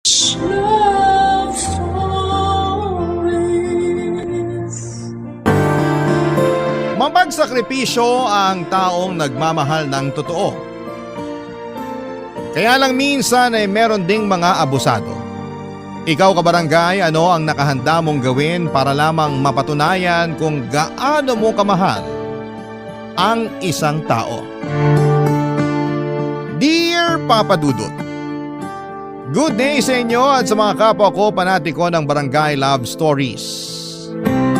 Love Stories. Mapagsakripisyo ang taong nagmamahal ng totoo. Kaya lang minsan ay meron ding mga abusado. Ikaw kabarangay, ano ang nakahanda mong gawin para lamang mapatunayan kung gaano mo kamahal ang isang tao? Dear Papa Dudut, good day sa inyo at sa mga kapwa ko panatiko ng Barangay Love Stories.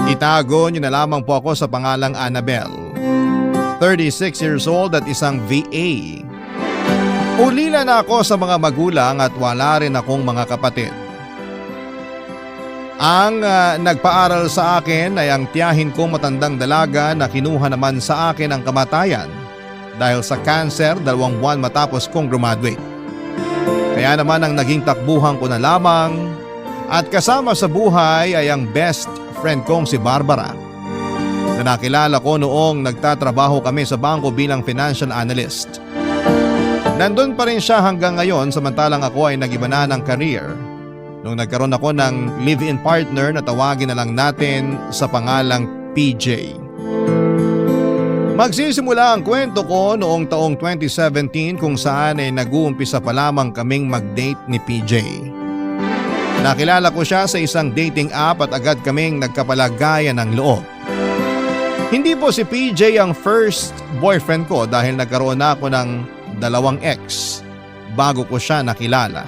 Itago niyo na lamang po ako sa pangalang Annabel, 36 years old at isang VA. Ulila na ako sa mga magulang at wala rin akong mga kapatid. Ang nagpaaral sa akin ay ang tiyahin kong matandang dalaga na kinuha naman sa akin ang kamatayan dahil sa cancer 2 buwan matapos kong graduate. Kaya naman ang naging takbuhan ko na lamang at kasama sa buhay ay ang best friend kong si Barbara na nakilala ko noong nagtatrabaho kami sa bangko bilang financial analyst. Nandun pa rin siya hanggang ngayon samantalang ako ay nag-iba na ng career nung nagkaroon ako ng live-in partner na tawagin na lang natin sa pangalang PJ. Magsisimula ang kwento ko noong taong 2017 kung saan ay nag-uumpisa pa lamang kaming mag-date ni PJ. Nakilala ko siya sa isang dating app at agad kaming nagkapalagayan ng loob. Hindi po si PJ ang first boyfriend ko dahil nagkaroon na ako ng 2 ex bago ko siya nakilala.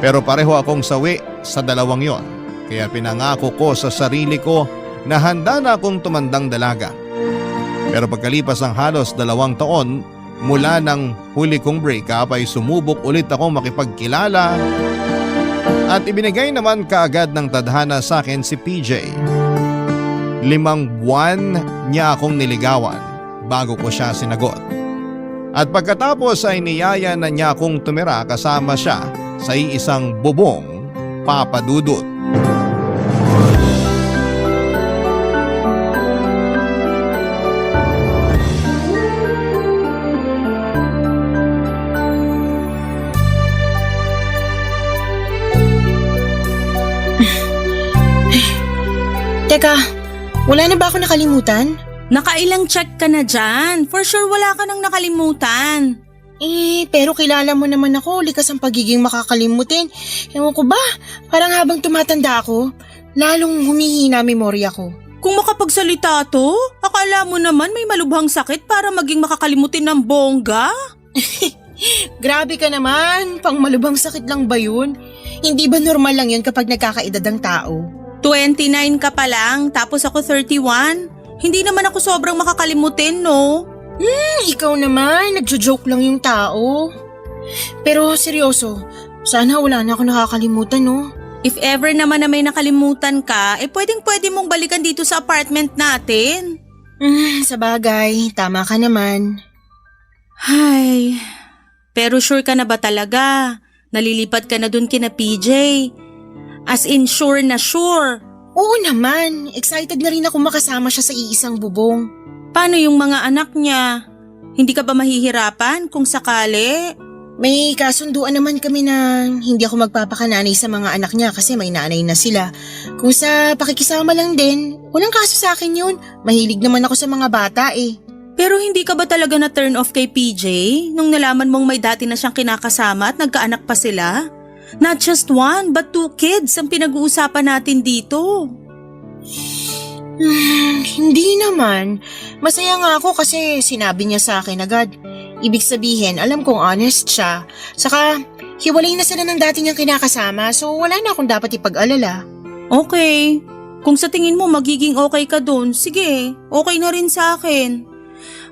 Pero pareho akong sawi sa 2 yon, kaya pinangako ko sa sarili ko na handa na akong tumandang dalaga. Pero pagkalipas ng halos 2 taon mula ng huli kong breakup ay sumubok ulit akong makipagkilala at ibinigay naman kaagad ng tadhana sa akin si PJ. 5 buwan niya akong niligawan bago ko siya sinagot. At pagkatapos ay niyaya na niya akong tumira kasama siya sa iisang bubong, Papa Dudut. Teka, wala na ba ako nakalimutan? Nakailang check ka na dyan. For sure wala ka nang nakalimutan. Pero kilala mo naman ako, likas ang pagiging makakalimutin. Ewan ko ba, parang habang tumatanda ako, lalong humihina memorya ko. Kung makapagsalita to, akala mo naman may malubhang sakit para maging makakalimutin ng bongga? Grabe ka naman, pang malubhang sakit lang ba yun? Hindi ba normal lang yun kapag nagkakaedad ang tao? 29 ka pa lang, tapos ako 31. Hindi naman ako sobrang makakalimutin, no? Ikaw naman, nagjo-joke lang yung tao. Pero seryoso, sana wala na ako nakakalimutan, no? If ever naman na may nakalimutan ka, pwedeng-pwede mong balikan dito sa apartment natin. Sa bagay, tama ka naman. Ay, pero sure ka na ba talaga? Nalilipat ka na dun kina PJ? As in sure na sure. Oo naman, excited na rin ako makasama siya sa iisang bubong. Paano yung mga anak niya? Hindi ka ba mahihirapan kung sakali? May kasunduan naman kami na hindi ako magpapakananay sa mga anak niya kasi may nanay na sila. Kung sa pakikisama lang din, walang kaso sa akin yun. Mahilig naman ako sa mga bata eh. Pero hindi ka ba talaga na turn off kay PJ nung nalaman mong may dati na siyang kinakasama at nagkaanak pa sila? Not just 1 but 2 kids ang pinag-uusapan natin dito. Hindi naman. Masaya nga ako kasi sinabi niya sa akin agad. Ibig sabihin, alam kong honest siya. Saka, hiwalay na sila ng dati niyang kinakasama so wala na akong dapat ipag-alala. Okay. Kung sa tingin mo magiging okay ka dun, sige, okay na rin sa akin.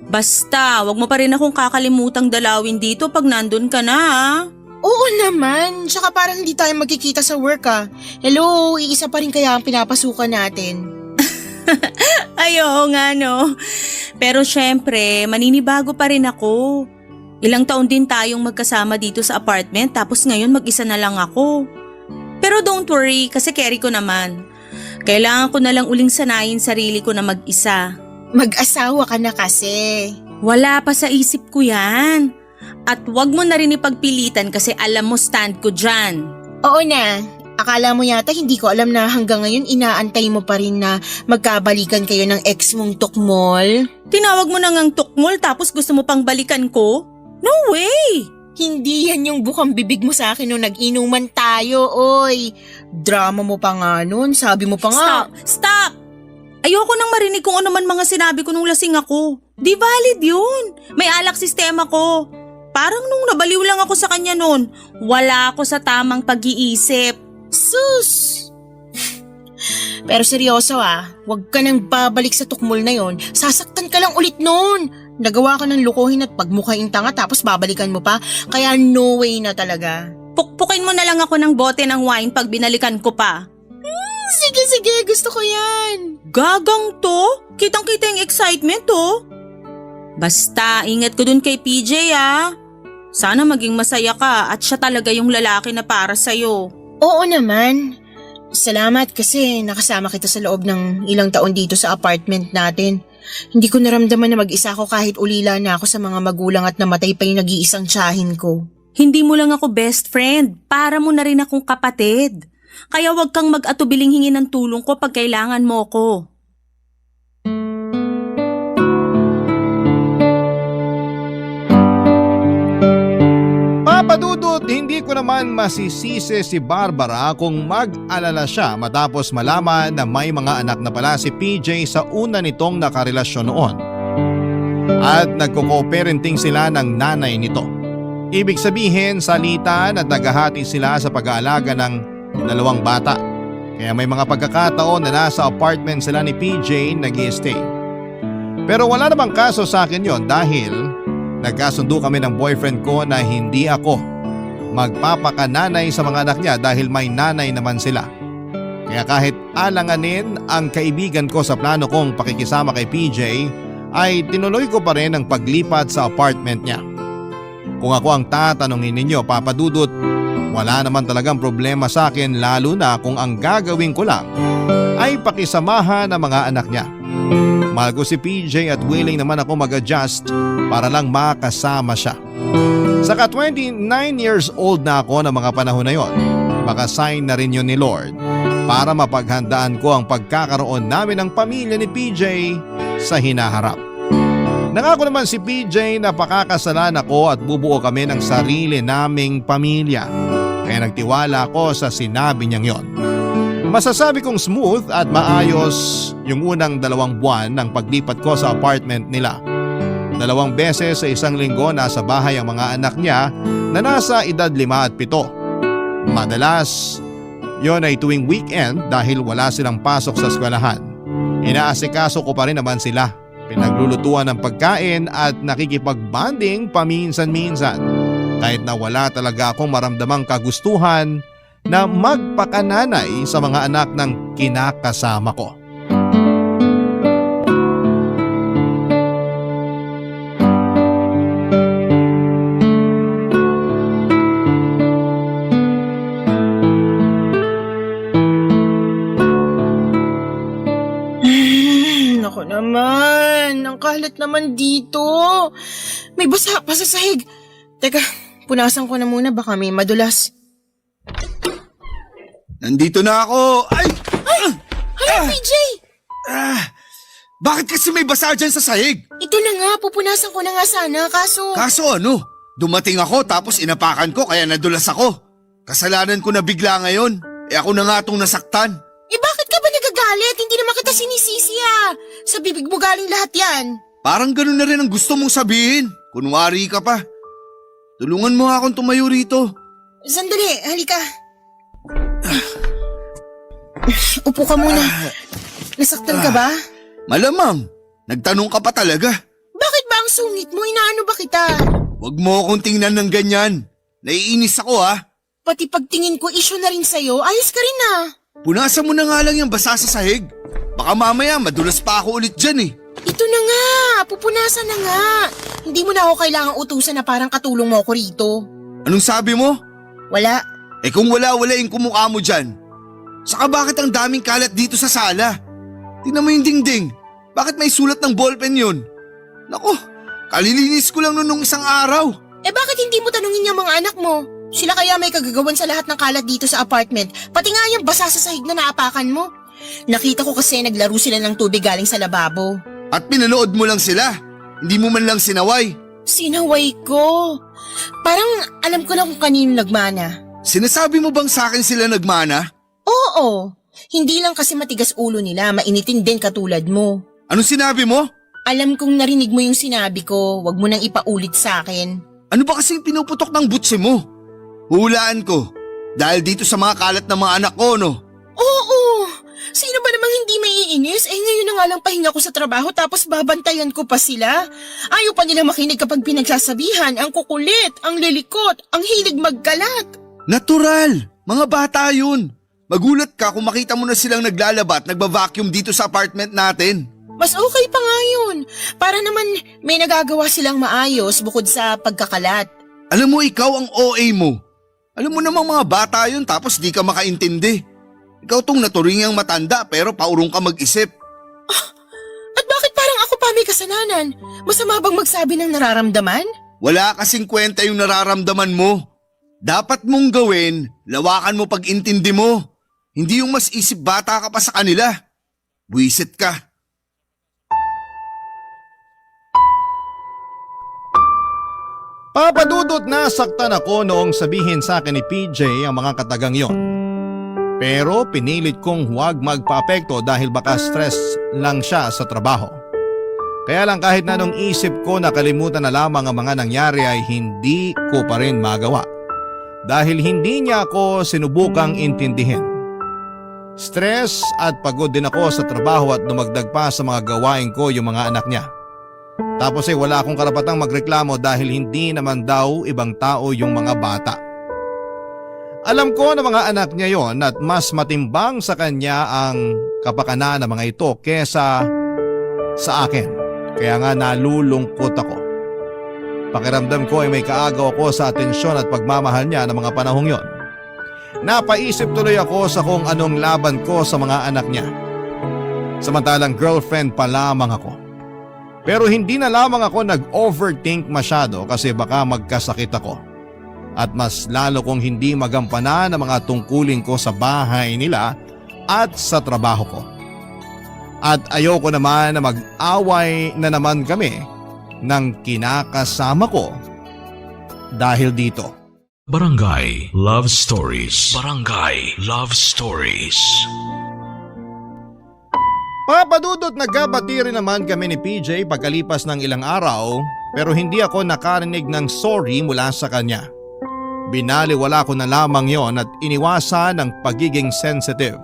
Basta, wag mo pa rin akong kakalimutang dalawin dito pag nandun ka na, ha? Oo naman. Tsaka parang hindi tayo magkikita sa work ah. Hello, iisa pa rin kaya ang pinapasukan natin. Ay, oo nga no. Pero syempre, maninibago pa rin ako. Ilang taon din tayong magkasama dito sa apartment tapos ngayon mag-isa na lang ako. Pero don't worry kasi carry ko naman. Kailangan ko na lang uling sanayin sarili ko na mag-isa. Mag-asawa ka na kasi. Wala pa sa isip ko yan. At wag mo na rin ipagpilitan kasi alam mo stand ko dyan. Oo na. Akala mo yata hindi ko alam na hanggang ngayon inaantay mo pa rin na magkabalikan kayo ng ex mong tukmol? Tinawag mo na ngang tukmol tapos gusto mo pang balikan ko? No way! Hindi yan yung bukang bibig mo sa akin nung nag-inuman tayo, oy. Drama mo pa nga nun, sabi mo pa nga. Stop! Ayoko nang marinig kung ano man mga sinabi ko nung lasing ako. Di valid yun. May alak sistema ko. Parang nung nabaliw lang ako sa kanya nun, wala ako sa tamang pag-iisip. Sus! Pero seryoso wag ka nang babalik sa tukmol na yon. Sasaktan ka lang ulit nun. Nagawa ka ng lukuhin at pagmukhaing tanga tapos babalikan mo pa. Kaya no way na talaga. Pukpukin mo na lang ako ng bote ng wine pag binalikan ko pa. Sige, gusto ko yan. Gagang to? Kitang-kita yung excitement Basta, ingat ko dun kay PJ Sana maging masaya ka at siya talaga yung lalaki na para sa'yo. Oo naman. Salamat kasi nakasama kita sa loob ng ilang taon dito sa apartment natin. Hindi ko naramdaman na mag-isa ako kahit ulila na ako sa mga magulang at namatay pa yung nag-iisang tiyahin ko. Hindi mo lang ako best friend, para mo na rin akong kapatid. Kaya wag kang mag-atubiling hingi ng tulong ko pag kailangan mo ko. Papadudot, hindi ko naman masisisi si Barbara kung mag-alala siya matapos malaman na may mga anak na pala si PJ sa una nitong nakarelasyon noon. At nagko-co-parenting sila ng nanay nito. Ibig sabihin, salitan at naghahati sila sa pag-aalaga ng 2 bata. Kaya may mga pagkakataon na nasa apartment sila ni PJ nag-i-stay. Pero wala namang kaso sa akin yon dahil nagkasundo kami ng boyfriend ko na hindi ako magpapakananay sa mga anak niya dahil may nanay naman sila. Kaya kahit alanganin ang kaibigan ko sa plano kong pakikisama kay PJ, ay tinuloy ko pa rin ang paglipat sa apartment niya. Kung ako ang tatanungin ninyo, Papadudot, wala naman talagang problema sa akin lalo na kung ang gagawin ko lang ay pakisamahan ang mga anak niya. Mahal ko si PJ at willing naman ako mag-adjust para lang makasama siya. Saka 29 years old na ako ng mga panahon na yon. Baka sign na rin yun ni Lord para mapaghandaan ko ang pagkakaroon namin ng pamilya ni PJ sa hinaharap. Nangako naman si PJ na pakakasalan ako at bubuo kami ng sarili naming pamilya. Kaya nagtiwala ako sa sinabi niyang yon. Masasabi kong smooth at maayos yung unang 2 buwan ng paglipat ko sa apartment nila. 2 beses sa isang linggo nasa bahay ang mga anak niya na nasa edad 5 at 7. Madalas, yon ay tuwing weekend dahil wala silang pasok sa eskwelahan. Inaasikaso ko pa rin naman sila. Pinaglulutuan ng pagkain at nakikipag-bonding paminsan-minsan. Kahit na wala talaga akong maramdamang kagustuhan na magpakananay sa mga anak ng kinakasama ko. Naku naman, ang kalat naman dito. May basa pa sa sahig. Teka, punasan ko na muna baka may madulas. Nandito na ako! Ay! Hala, PJ! Bakit kasi may basa dyan sa sahig? Ito na nga, pupunasan ko na nga sana, kaso… Kaso ano? Dumating ako tapos inapakan ko kaya nadulas ako. Kasalanan ko na bigla ngayon. Ako na nga itong nasaktan. Bakit ka ba nagagalit? Hindi naman kita sinisisi Sa bibig mo galing lahat yan. Parang ganun na rin ang gusto mong sabihin. Kunwari ka pa. Tulungan mo akong tumayo rito. Sandali, halika. Upo ka muna. Nasaktan ka ba? Malamang. Nagtanong ka pa talaga. Bakit ba ang sungit mo? Inaano ba kita? Huwag mo akong tingnan ng ganyan. Naiinis ako Pati pagtingin ko issue na rin sa'yo, ayos ka rin Punasan mo na nga lang yung basa sa sahig. Baka mamaya madulas pa ako ulit dyan Ito na nga, pupunasan na nga. Hindi mo na ako kailangang utusan na parang katulong mo ako rito. Anong sabi mo? Wala. Kung wala-walain kumukha mo dyan. Saka bakit ang daming kalat dito sa sala? Tingnan mo yung dingding. Bakit may sulat ng ballpen yun? Naku, kalilinis ko lang nung isang araw. Bakit hindi mo tanungin yung mga anak mo? Sila kaya may kagagawan sa lahat ng kalat dito sa apartment, pati nga yung basa sa sahig na naapakan mo. Nakita ko kasi naglaro sila ng tubig galing sa lababo. At pinanood mo lang sila. Hindi mo man lang sinaway. Sinaway ko. Parang alam ko na kung kanino nagmana. Sinasabi mo bang sa akin sila nagmana? Oo, hindi lang kasi matigas ulo nila, mainitin din katulad mo. Anong sinabi mo? Alam kong narinig mo yung sinabi ko, wag mo nang ipaulit sa akin. Ano ba kasing pinuputok ng butsi mo? Hulaan ko. Dahil dito sa mga kalat ng mga anak ko, no? Oo, sino ba namang hindi maiinis? Ngayon na nga lang pahinga ko sa trabaho tapos babantayan ko pa sila. Ayaw pa nila makinig kapag pinagsasabihan, ang kukulit, ang lilikot, ang hilig magkalat. Natural! Mga bata yun. Magulat ka kung makita mo na silang naglalaba at nagba-vacuum dito sa apartment natin. Mas okay pa nga yun. Para naman may nagagawa silang maayos bukod sa pagkakalat. Alam mo, ikaw ang OA mo. Alam mo namang mga bata yun tapos di ka makaintindi. Ikaw tong naturingang matanda pero paurong ka mag-isip. At bakit parang ako pa may kasalanan? Masama bang magsabi ng nararamdaman? Wala kasing kwenta yung nararamdaman mo. Dapat mong gawin, lawakan mo pag-intindi mo. Hindi yung mas isip bata ka pa sa kanila. Buwisit ka. Papadudot na saktan ako noong sabihin sa akin ni PJ ang mga katagang yon. Pero pinilit kong huwag magpaapekto dahil baka stress lang siya sa trabaho. Kaya lang kahit na nung isip ko nakalimutan na lamang ang mga nangyari ay hindi ko pa rin magawa. Dahil hindi niya ako sinubukang intindihin. Stress at pagod din ako sa trabaho at dumagdag pa sa mga gawain ko yung mga anak niya. Tapos ay wala akong karapatang magreklamo dahil hindi naman daw ibang tao yung mga bata. Alam ko na mga anak niya yon at mas matimbang sa kanya ang kapakanan ng mga ito kesa sa akin. Kaya nga nalulungkot ako. Pakiramdam ko ay may kaagaw ako sa atensyon at pagmamahal niya ng mga panahong yon. Napaisip tuloy ako sa kung anong laban ko sa mga anak niya. Samantalang girlfriend pa lamang ako. Pero hindi na lamang ako nag-overthink masyado kasi baka magkasakit ako. At mas lalo kong hindi magampanan ang mga tungkulin ko sa bahay nila at sa trabaho ko. At ayoko naman na mag-away na naman kami ng kinakasama ko dahil dito. Barangay Love Stories. Barangay Love Stories. Papadudot nagkabati rin naman kami ni PJ pagkalipas ng ilang araw pero hindi ako nakarinig ng sorry mula sa kanya. Binaliwala ko na lamang yon at iniwasan ang pagiging sensitive.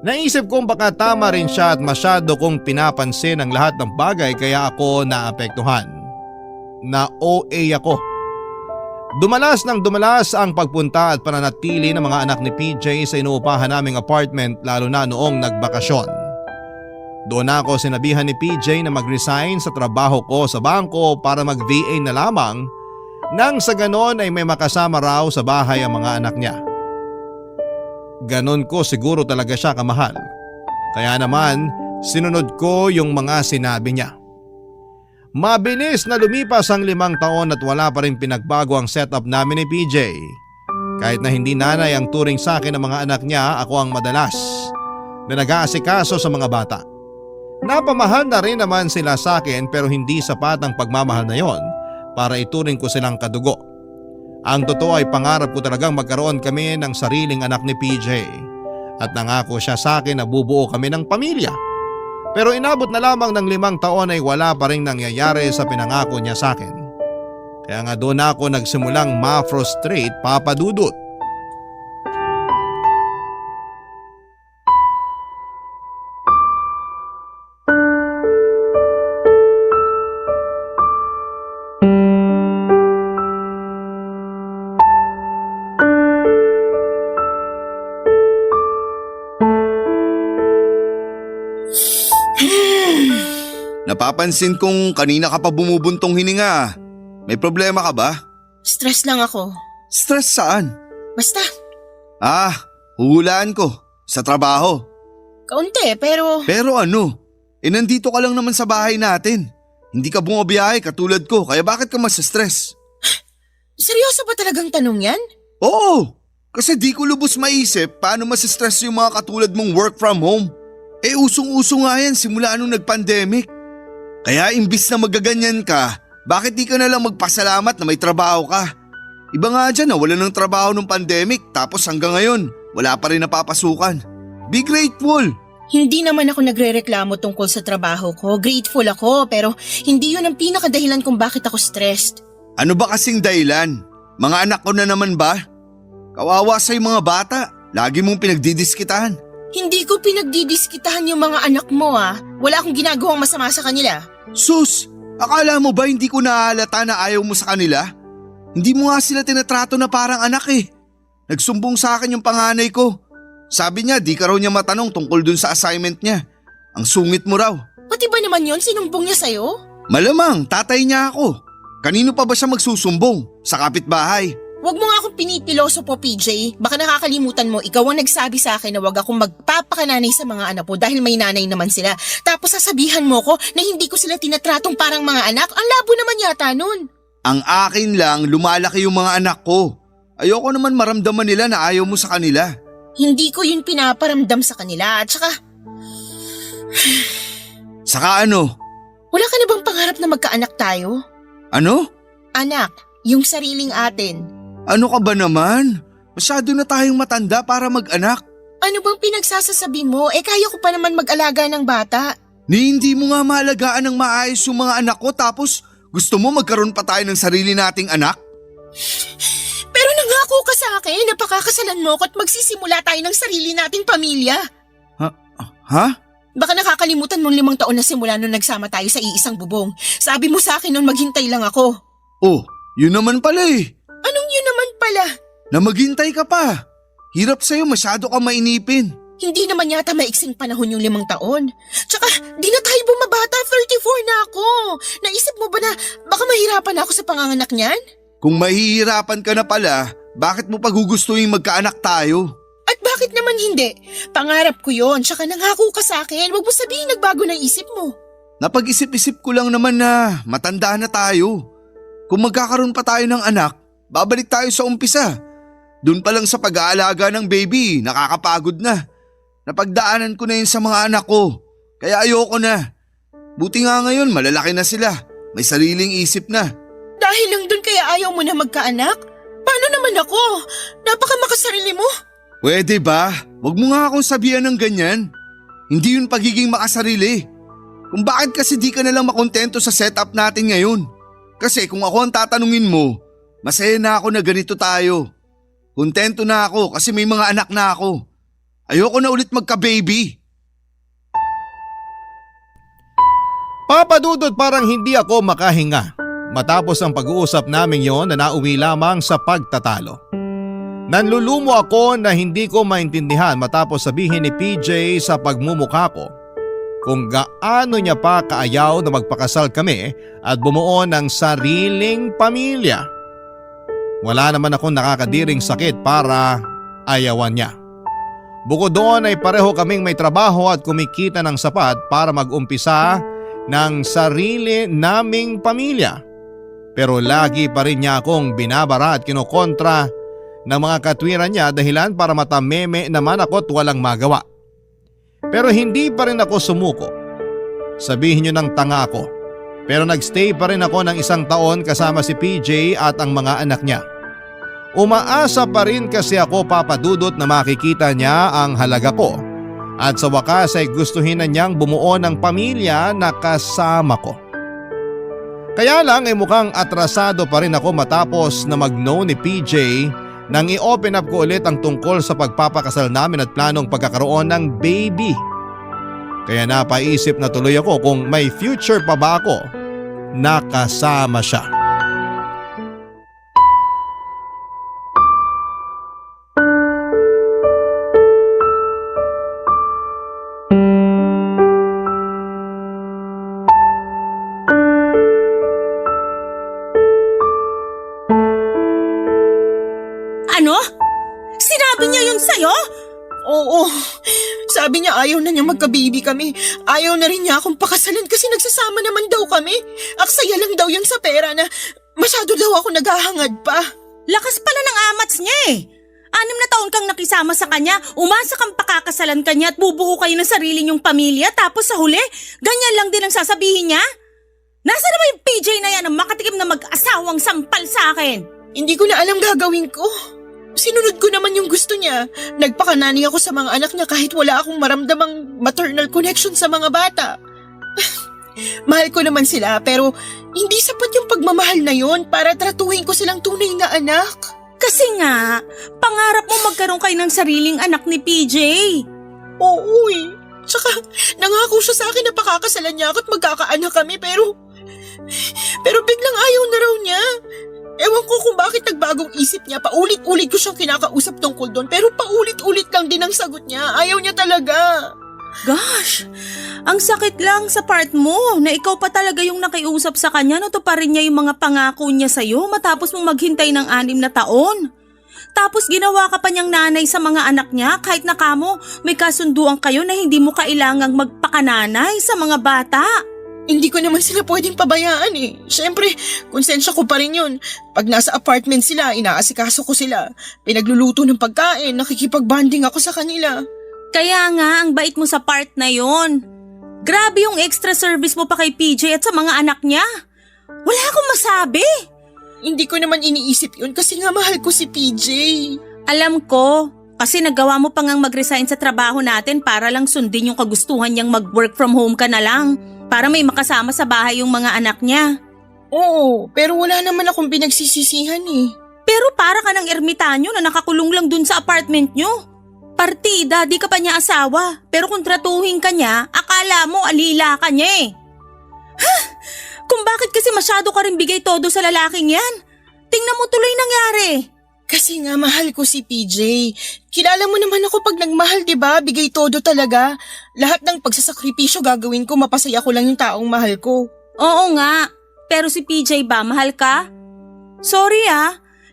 Naisip kong baka tama rin siya at masyado kong pinapansin ang lahat ng bagay kaya ako naapektuhan. Na OA ako. Dumalas ng dumalas ang pagpunta at pananatili ng mga anak ni PJ sa inuupahan naming apartment lalo na noong nagbakasyon. Doon ako sinabihan ni PJ na mag-resign sa trabaho ko sa bangko para mag-VA na lamang nang sa ganon ay may makasama raw sa bahay ang mga anak niya. Ganon ko siguro talaga siya kamahal. Kaya naman sinunod ko yung mga sinabi niya. Mabilis na lumipas ang 5 taon at wala pa rin pinagbago ang setup namin ni PJ. Kahit na hindi nanay ang turing sa akin ng mga anak niya, ako ang madalas na nag-aasikaso sa mga bata. Napamahal na rin naman sila sa akin pero hindi sapat ang pagmamahal na yon para ituring ko silang kadugo. Ang totoo ay pangarap ko talagang magkaroon kami ng sariling anak ni PJ at nangako siya sa akin na bubuo kami ng pamilya. Pero inabot na lamang ng 5 taon ay wala pa rin nangyayari sa pinangako niya sa akin. Kaya nga doon ako nagsimulang ma-frustrate, papadudot. Napapansin kong kanina ka pa bumubuntong hininga. May problema ka ba? Stress lang ako. Stress saan? Basta, Huhulaan ko. Sa trabaho. kaunti pero… Pero ano? Nandito ka lang naman sa bahay natin. Hindi ka bumabiyahe katulad ko kaya bakit ka mas stress? Seryoso ba talagang tanong yan? Oo, kasi di ko lubos maisip paano masistress yung mga katulad mong work from home. Usong-uso nga yan simula nung nag-pandemic. Kaya imbis na magaganyan ka, bakit di ka na lang magpasalamat na may trabaho ka? Iba nga dyan na wala ng trabaho nung pandemic tapos hanggang ngayon wala pa rin napapasukan. Be grateful! Hindi naman ako nagrereklamo tungkol sa trabaho ko. Grateful ako, pero hindi yun ang pinakadahilan kung bakit ako stressed. Ano ba kasing dahilan? Mga anak ko na naman ba? Kawawa sa'yo mga bata, lagi mong pinagdidiskitahan. Hindi ko pinagdidiskitahan yung mga anak mo Wala akong ginagawang masama sa kanila. Sus, akala mo ba hindi ko nahalata na ayaw mo sa kanila? Hindi mo nga sila tinatrato na parang anak eh. Nagsumbong sa akin yung panganay ko. Sabi niya di ka raw niya matanong tungkol dun sa assignment niya. Ang sungit mo raw. Pati ba naman yun sinumbong niya sa'yo? Malamang, tatay niya ako. Kanino pa ba siya magsusumbong? Sa kapitbahay. Huwag mo nga akong pinipiloso po, PJ. Baka nakakalimutan mo, ikaw ang nagsabi sa akin na huwag akong magpapakananay sa mga anak po dahil may nanay naman sila. Tapos sasabihan mo ko na hindi ko sila tinatratong parang mga anak. Ang labo naman yata nun. Ang akin lang, lumalaki yung mga anak ko. Ayoko naman maramdaman nila na ayaw mo sa kanila. Hindi ko yun pinaparamdam sa kanila. At saka, Saka ano? wala ka na bang pangarap na magkaanak tayo? Ano? Anak, yung sariling atin. Ano ka ba naman? Masyado na tayong matanda para mag-anak. Ano bang pinagsasasabi mo? Kaya ko pa naman mag-alaga ng bata. Ni hindi mo nga maalagaan ng maayos yung mga anak ko tapos gusto mo magkaroon pa tayo ng sarili nating anak? Pero nangako ka sa akin na pakakasalan mo ko at magsisimula tayo ng sarili nating pamilya. Ha? Baka nakakalimutan mong 5 taon na simula nung nagsama tayo sa iisang bubong. Sabi mo sa akin nung maghintay lang ako. Oh, yun naman pala eh. Anong yun naman pala? Na maghintay ka pa. Hirap sa'yo, masyado ka mainipin. Hindi naman yata maiksing panahon yung 5 taon. Tsaka di na tayo bumabata, 34 na ako. Naisip mo ba na baka mahirapan ako sa panganganak niyan? Kung mahihirapan ka na pala, bakit mo pagugustuhin magkaanak tayo? At bakit naman hindi? Pangarap ko yon, tsaka nangako ka sa akin. Huwag mo sabihin nagbago ng isip mo. Napag-isip-isip ko lang naman na matanda na tayo. Kung magkakaroon pa tayo ng anak, babalik tayo sa umpisa. Doon pa lang sa pag-aalaga ng baby, nakakapagod na. Napagdaanan ko na yun sa mga anak ko, kaya ayoko na. Buti nga ngayon malalaki na sila, may sariling isip na. Dahil lang doon kaya ayaw mo na magkaanak? Paano naman ako? Napakamakasarili mo. Pwede ba? Huwag mo nga akong sabihan ng ganyan. Hindi yun pagiging makasarili. Kung bakit kasi di ka nalang makontento sa setup natin ngayon. Kasi kung ako ang tatanungin mo, masaya na ako na ganito tayo. Kontento na ako kasi may mga anak na ako. Ayoko na ulit magka-baby. Papadudod parang hindi ako makahinga matapos ang pag-uusap namin yon na nauwi lamang sa pagtatalo. Nanlulumo ako na hindi ko maintindihan matapos sabihin ni PJ sa pagmumukha ko kung gaano niya pa kaayaw na magpakasal kami at bumuo ng sariling pamilya. Wala naman akong nakakadiring sakit para ayawan niya. Bukod doon ay pareho kaming may trabaho at kumikita ng sapat para mag-umpisa ng sarili naming pamilya. Pero lagi pa rin niya akong binabara at kinokontra ng mga katwiran niya dahilan para matameme naman ako at walang magawa. Pero hindi pa rin ako sumuko. Sabihin niyo ng tanga ako. Pero nagstay pa rin ako ng 1 taon kasama si PJ at ang mga anak niya. Umaasa pa rin kasi ako, papadudot, na makikita niya ang halaga ko. At sa wakas ay gustuhin na niyang bumuo ng pamilya na kasama ko. Kaya lang ay mukhang atrasado pa rin ako matapos na mag-no ni PJ nang i-open up ko ulit ang tungkol sa pagpapakasal namin at planong pagkakaroon ng baby. Kaya napaisip na tuloy ako kung may future pa ba ako na kasama siya. Ano? Sinabi niya yun sa'yo? Oo, sabi niya ayaw na niya magka-baby kami. Ayaw na rin niya akong pakasalan kasi nagsasama naman daw kami. Aksaya lang daw yun sa pera na Masyado daw ako naghahangad pa. Lakas pala ng amats niya eh. 6 na taon kang nakisama sa kanya, umasa kang pakakasalan kanya at bubuo kayo ng sarili niyong pamilya tapos sa huli, ganyan lang din ang sasabihin niya? Nasaan na ba yung PJ na yan ang makatikim na mag-asawang sampal sa akin? Hindi ko na alam gagawin ko. Sinunod ko naman yung gusto niya. Nagpakanani ako sa mga anak niya kahit wala akong maramdamang maternal connection sa mga bata. Mahal ko naman sila pero hindi sapat yung pagmamahal na yon para tratuhin ko silang tunay na anak. Kasi nga, pangarap mo magkaroon kayo ng sariling anak ni PJ. Oo eh. Tsaka nangako siya sa akin na pakakasalan niya ako at magkakaanak kami pero biglang ayaw na raw niya. Ewan ko kung bakit nagbagong isip niya. Paulit-ulit ko siyang kinakausap tungkol doon pero paulit-ulit lang din ang sagot niya. Ayaw niya talaga. Gosh, ang sakit lang sa part mo na ikaw pa talaga yung nakiusap sa kanya na tuparin niya yung mga pangako niya sa'yo matapos mong maghintay ng 6 na taon. Tapos ginawa ka pa niyang nanay sa mga anak niya kahit na kamo may kasunduan kayo na hindi mo kailangang magpakananay sa mga bata. Hindi ko naman sila pwedeng pabayaan eh. Siyempre, konsensya ko pa rin yun. Pag nasa apartment sila, inaasikaso ko sila. Pinagluluto ng pagkain, nakikipag-bonding ako sa kanila. Kaya nga, ang bait mo sa part na yon. Grabe yung extra service mo pa kay PJ at sa mga anak niya. Wala akong masabi. Hindi ko naman iniisip yun kasi nga mahal ko si PJ. Alam ko, kasi nagawa mo pa ngang mag-resign sa trabaho natin para lang sundin yung kagustuhan niyang mag-work from home ka na lang. Para may makasama sa bahay yung mga anak niya. Oo, pero wala naman akong pinagsisisihan eh. Pero para ka ng ermitanyo na nakakulong lang dun sa apartment niyo. Partida, di ka pa niya asawa. Pero kung tratuhin ka niya, akala mo alila ka niya eh. Kung bakit kasi masyado ka rin bigay todo sa lalaking yan? Tingnan mo tuloy nangyari. Kasi nga mahal ko si PJ. Kilala mo naman ako pag nagmahal, di ba? Bigay todo talaga. Lahat ng pagsasakripisyo gagawin ko, mapasaya ko lang yung taong mahal ko. Oo nga, pero si PJ ba, mahal ka? Sorry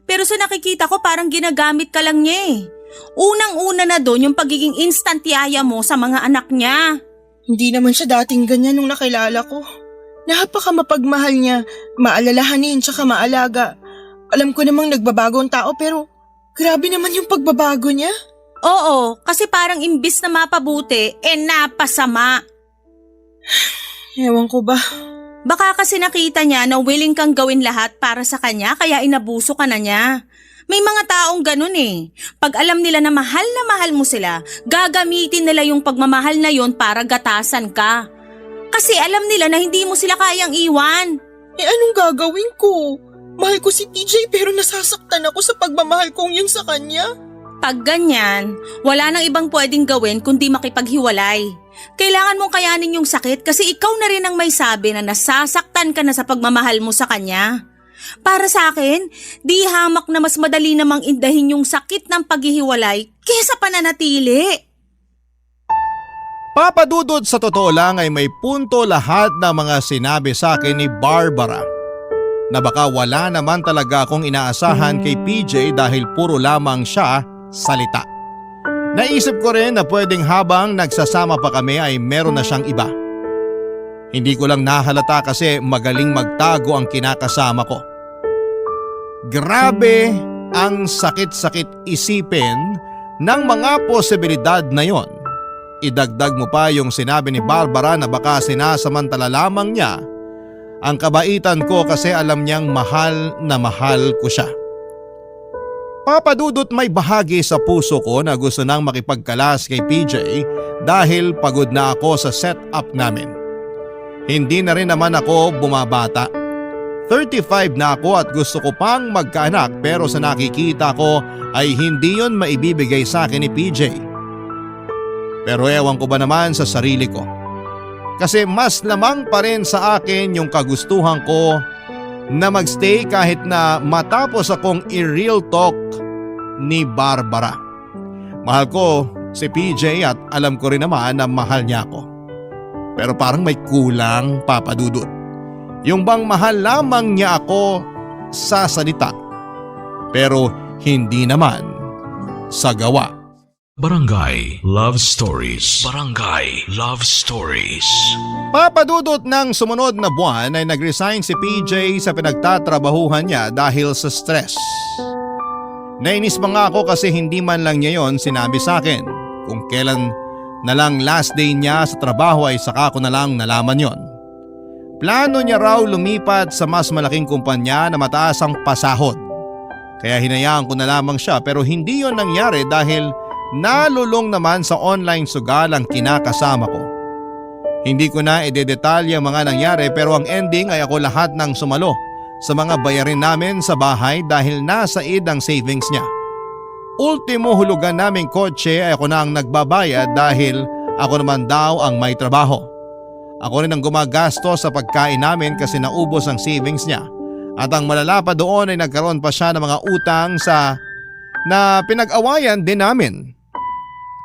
pero sa nakikita ko parang ginagamit ka lang niya eh. Unang-una na doon yung pagiging instant yaya mo sa mga anak niya. Hindi naman siya dating ganyan nung nakilala ko. Napaka mapagmahal niya, maalalahanin tsaka maalaga. Alam ko namang nagbabago ang tao pero grabe naman yung pagbabago niya. Oo, kasi parang imbis na mapabuti, napasama. Ewan ko ba? Baka kasi nakita niya na willing kang gawin lahat para sa kanya kaya inabuso ka na niya. May mga taong ganun eh. Pag alam nila na mahal mo sila, gagamitin nila yung pagmamahal na yon para gatasan ka. Kasi alam nila na hindi mo sila kayang iwan. Anong gagawin ko? Mahal ko si PJ pero nasasaktan ako sa pagmamahal kong yun sa kanya. Pag ganyan, wala nang ibang pwedeng gawin kundi makipaghiwalay. Kailangan mong kayanin yung sakit kasi ikaw na rin ang may sabi na nasasaktan ka na sa pagmamahal mo sa kanya. Para sa akin, di hamak na mas madali namang indahin yung sakit ng paghihiwalay kesa pananatili. Papadudod sa totoo lang ay may punto lahat ng mga sinabi sa akin ni Barbara. Na baka wala naman talaga akong inaasahan kay PJ dahil puro lamang siya salita. Naisip ko rin na pwedeng habang nagsasama pa kami ay meron na siyang iba. Hindi ko lang nahalata kasi magaling magtago ang kinakasama ko. Grabe ang sakit-sakit isipin ng mga posibilidad na yon. Idagdag mo pa yung sinabi ni Barbara na baka sinasamantala lamang niya ang kabaitan ko kasi alam niyang mahal na mahal ko siya. Papadudot may bahagi sa puso ko na gusto nang makipagkalas kay PJ dahil pagod na ako sa setup namin. Hindi na rin naman ako bumabata. 35 na ako at gusto ko pang magkaanak pero sa nakikita ko ay hindi yon maibibigay sa akin ni PJ. Pero ewan ko ba naman sa sarili ko. Kasi mas lamang pa rin sa akin yung kagustuhan ko na magstay kahit na matapos akong i-real talk ni Barbara. Mahal ko si PJ at alam ko rin naman na mahal niya ako. Pero parang may kulang, Papadudot. Yung bang mahal lamang niya ako sa salita pero hindi naman sa gawa. Barangay Love Stories. Barangay Love Stories. Papadudot ng sumunod na buwan ay nag-resign si PJ sa pinagtatrabahuhan niya dahil sa stress. Nainis pa nga ako kasi hindi man lang niya yon sinabi sa akin. Kung kailan na lang last day niya sa trabaho ay saka ko na lang nalaman yon. Plano niya raw lumipat sa mas malaking kumpanya na mataas ang pasahod. Kaya hinayaan ko na lamang siya pero hindi yon nangyari dahil nalulong naman sa online sugal ang kinakasama ko. Hindi ko na idedetalye ang mga nangyari pero ang ending ay ako lahat ng sumalo sa mga bayarin namin sa bahay dahil nasa id ang savings niya. Ultimo hulugan naming kotse ay ako na ang nagbabayad dahil ako naman daw ang may trabaho. Ako rin ang gumagasto sa pagkain namin kasi naubos ang savings niya. At ang malala pa doon ay nagkaroon pa siya ng mga utang na pinag-awayan din namin.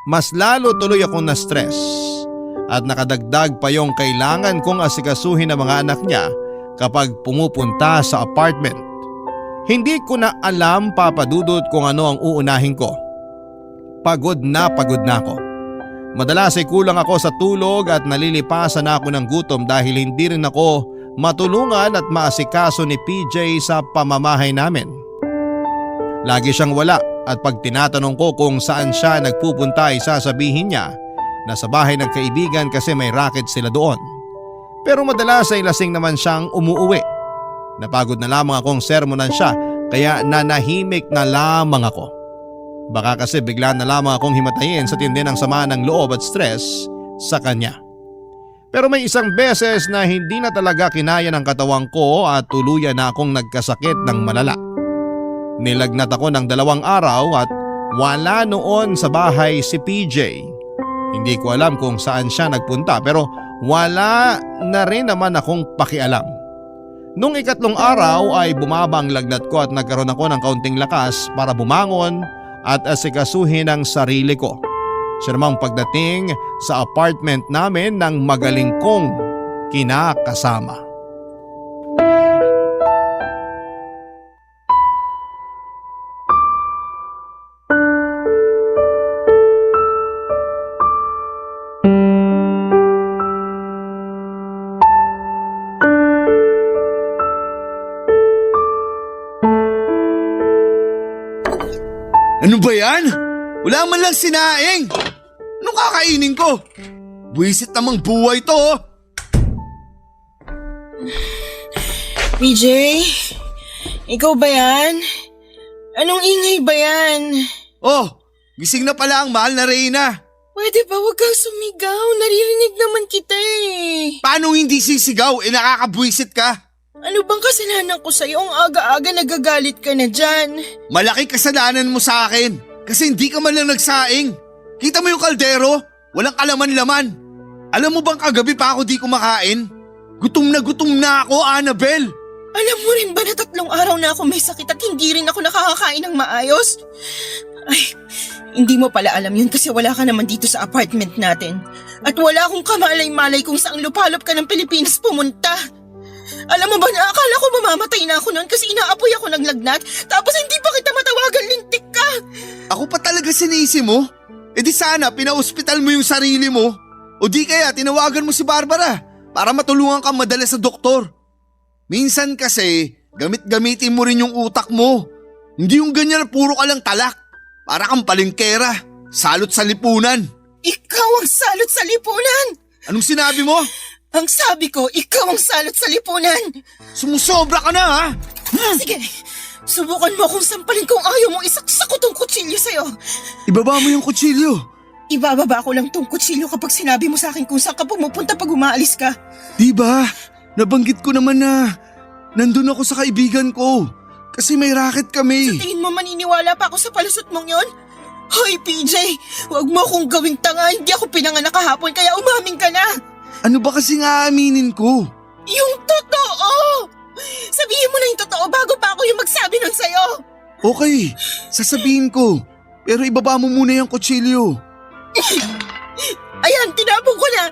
Mas lalo tuloy akong na-stress at nakadagdag pa yung kailangan kong asikasuhin ng mga anak niya kapag pumupunta sa apartment. Hindi ko na alam, Papa Dudut, kung ano ang uunahin ko. Pagod na ako. Madalas ay kulang ako sa tulog at nalilipasan ako ng gutom dahil hindi rin ako matulungan at maasikaso ni PJ sa pamamahay namin. Lagi siyang wala at pag tinatanong ko kung saan siya nagpupunta ay sasabihin niya na sa bahay ng kaibigan kasi may racket sila doon. Pero madalas ay lasing naman siyang umuuwi. Napagod na lamang akong sermonan siya kaya nanahimik na lamang ako. Baka kasi bigla na lamang akong himatayin sa tindi ng sama ng loob at stress sa kanya. Pero may isang beses na hindi na talaga kinaya ng katawang ko at tuluyan na akong nagkasakit ng malala. Nilagnat ako ng 2 araw at wala noon sa bahay si PJ. Hindi ko alam kung saan siya nagpunta pero wala na rin naman akong pakialam. Nung 3 araw ay bumaba ang lagnat ko at nagkaroon ako ng kaunting lakas para bumangon at asikasuhin ang sarili ko. Siya namang pagdating sa apartment namin ng magaling kong kinakasama. Ano ba yan? Wala man lang sinaing. Anong kakainin ko? Buwisit namang buhay to. PJ, ikaw ba yan? Anong ingay ba yan? Oh, gising na pala ang mahal na Reyna. Pwede ba wag kang sumigaw? Naririnig naman kita eh. Paano hindi sisigaw? Nakakabwisit ka. Ano bang kasalanan ko sa'yo? Ang aga-aga nagagalit ka na dyan. Malaki kasalanan mo sa akin. Kasi hindi ka man lang nagsaing. Kita mo yung kaldero? Walang kalaman-laman. Alam mo bang kagabi pa ako di kumakain? Gutom na ako, Annabel. Alam mo rin ba na 3 araw na ako may sakit at hindi rin ako nakakakain ng maayos? Ay, hindi mo pala alam yun kasi wala ka naman dito sa apartment natin. At wala akong kamalay-malay kung saang lupalop ka ng Pilipinas pumunta. Alam mo ba na akala ko mamamatay na ako noon kasi inaapoy ako ng lagnat tapos hindi pa kita matawagan, lintik ka. Ako pa talaga sinisi mo? E di sana pina-hospital mo yung sarili mo. O di kaya tinawagan mo si Barbara para matulungan ka madala sa doktor. Minsan kasi gamit-gamitin mo rin yung utak mo. Hindi yung ganyan na puro ka lang talak. Para kang palengkera, salot sa lipunan. Ikaw ang salot sa lipunan! Anong sinabi mo? Ang sabi ko, ikaw ang salot sa lipunan! Sumusobra ka na ha? Sige, subukan mo kung sampalin kung ayaw mong isaksak ko tong kutsilyo sa'yo. Ibaba mo yung kutsilyo. Ibababa ko lang tong kutsilyo kapag sinabi mo sa akin kung saan ka pumupunta pag umaalis ka. Diba? Nabanggit ko naman na nandun ako sa kaibigan ko. Kasi may racket kami. Tingin mo maniniwala pa ako sa palusot mong yon? Hoy PJ, huwag mo akong gawing tanga. Hindi ako pinanganak kahapon kaya umamin ka na. Ano ba kasi nga aaminin ko? Yung totoo! Sabihin mo na yung totoo bago pa ako yung magsabi nun sa'yo. Okay, sasabihin ko. Pero ibaba mo muna yung kutsilyo. Ayan, tinapon ko na.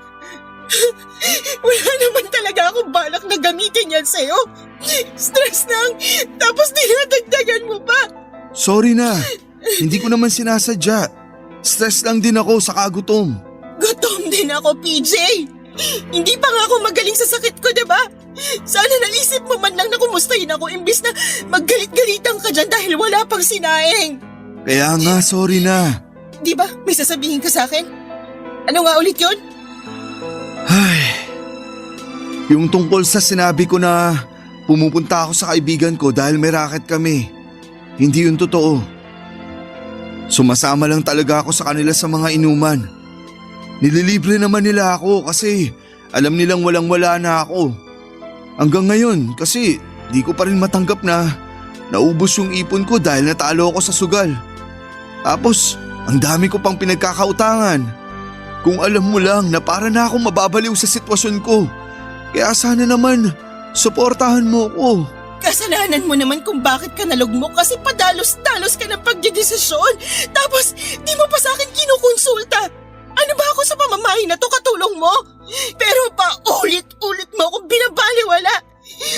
Wala naman talaga akong balak na gamitin yan sa'yo. Stress lang, tapos dinadagdagan mo pa. Sorry na, hindi ko naman sinasadya. Stress lang din ako sa kagutom. Gutom din ako, PJ. Hindi pa nga ako magaling sa sakit ko, diba? Sana naisip mo man lang na kumustahin ako imbis na maggalit-galitan ka dyan dahil wala pang sinaing. Kaya nga, sorry na. Di ba? May sasabihin ka sa akin? Ano nga ulit yun? Ay, yung tungkol sa sinabi ko na pumupunta ako sa kaibigan ko dahil may racket kami. Hindi yun totoo. Sumasama lang talaga ako sa kanila sa mga inuman. Nililibre naman nila ako kasi alam nilang walang-wala na ako. Hanggang ngayon kasi di ko pa rin matanggap na naubos yung ipon ko dahil natalo ako sa sugal. Tapos ang dami ko pang pinagkakautangan. Kung alam mo lang na para na akong mababaliw sa sitwasyon ko. Kaya sana naman suportahan mo ko. Kasalanan mo naman kung bakit ka nalugmok kasi padalos-dalos ka ng pagdedesisyon. Tapos di mo pa sa akin kinukonsulta. Ano ba ako sa pamamahay na to katulong mo? Pero pa ulit-ulit mo akong binabaliwala.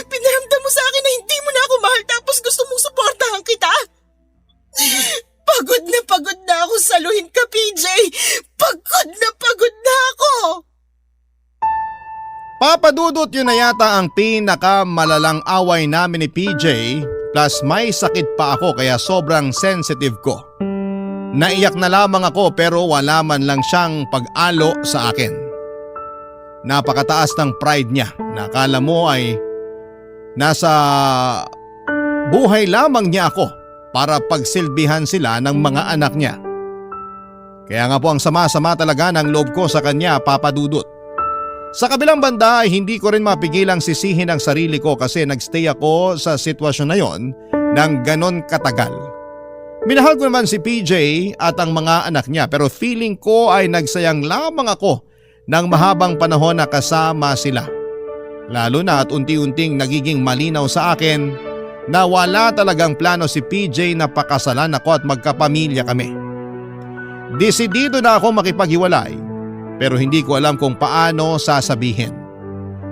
Pinaramdam mo sa akin na hindi mo na ako mahal tapos gusto mong suportahan kita. Pagod na ako saluhin ka, PJ. Pagod na ako. Papadudot yun na yata ang pinakamalalang away namin ni PJ plus may sakit pa ako kaya sobrang sensitive ko. Naiyak na lamang ako pero wala man lang siyang pag-alo sa akin. Napakataas ng pride niya. Nakala mo ay nasa buhay lamang niya ako para pagsilbihan sila ng mga anak niya. Kaya nga po ang sama-sama talaga ng loob ko sa kanya, Papadudot. Sa kabilang banda ay hindi ko rin mapigilang sisihin ang sarili ko kasi nagstay ako sa sitwasyon na yon ng ganon katagal. Minahal ko naman si PJ at ang mga anak niya pero feeling ko ay nagsayang lamang ako ng mahabang panahon na kasama sila. Lalo na at unti-unting nagiging malinaw sa akin na wala talagang plano si PJ na pakasalan ako at magkapamilya kami. Desidido na ako makipaghiwalay pero hindi ko alam kung paano sasabihin.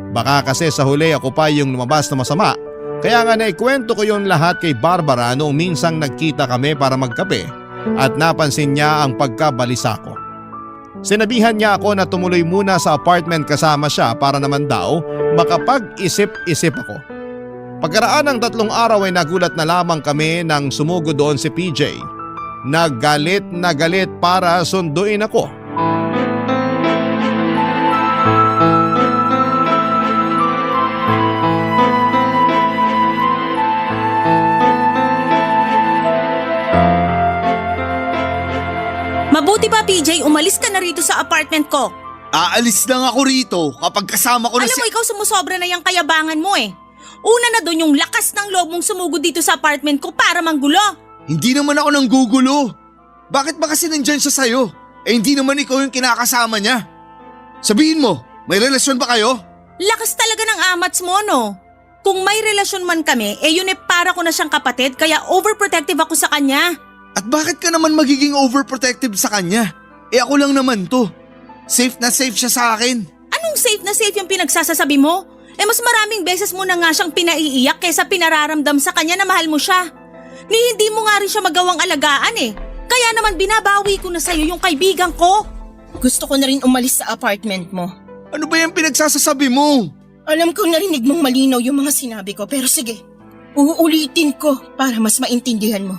Baka kasi sa huli ako pa yung lumabas na masama. Kaya nga naikwento ko yung lahat kay Barbara noong minsang nagkita kami para magkape at napansin niya ang pagkabalisa ko. Sinabihan niya ako na tumuloy muna sa apartment kasama siya para naman daw makapag-isip-isip ako. Pagkaraan ng 3 araw ay nagulat na lamang kami nang sumugod doon si PJ. Nagalit na galit para sunduin ako. Mabuti pa PJ, umalis ka na rito sa apartment ko. Aalis lang ako rito kapag kasama ko na Alam mo ikaw sumusobra na yung kayabangan mo eh. Una na doon yung lakas ng loob mong sumugod dito sa apartment ko para manggulo. Hindi naman ako nanggugulo. Bakit ba kasi nandyan siya sa'yo? Eh hindi naman ikaw yung kinakasama niya. Sabihin mo, may relasyon ba kayo? Lakas talaga ng amats mo no. Kung may relasyon man kami, eh yun eh para ko na siyang kapatid kaya overprotective ako sa kanya. At bakit ka naman magiging overprotective sa kanya? Eh ako lang naman to. Safe na safe siya sa akin. Anong safe na safe yung pinagsasasabi mo? Eh mas maraming beses mo na nga siyang pinaiiyak kaysa pinararamdam sa kanya na mahal mo siya. Ni hindi mo nga rin siya magawang alagaan eh. Kaya naman binabawi ko na sa'yo yung kaibigan ko. Gusto ko na rin umalis sa apartment mo. Ano ba yung pinagsasasabi mo? Alam kong narinig mong malinaw yung mga sinabi ko pero sige, uulitin ko para mas maintindihan mo.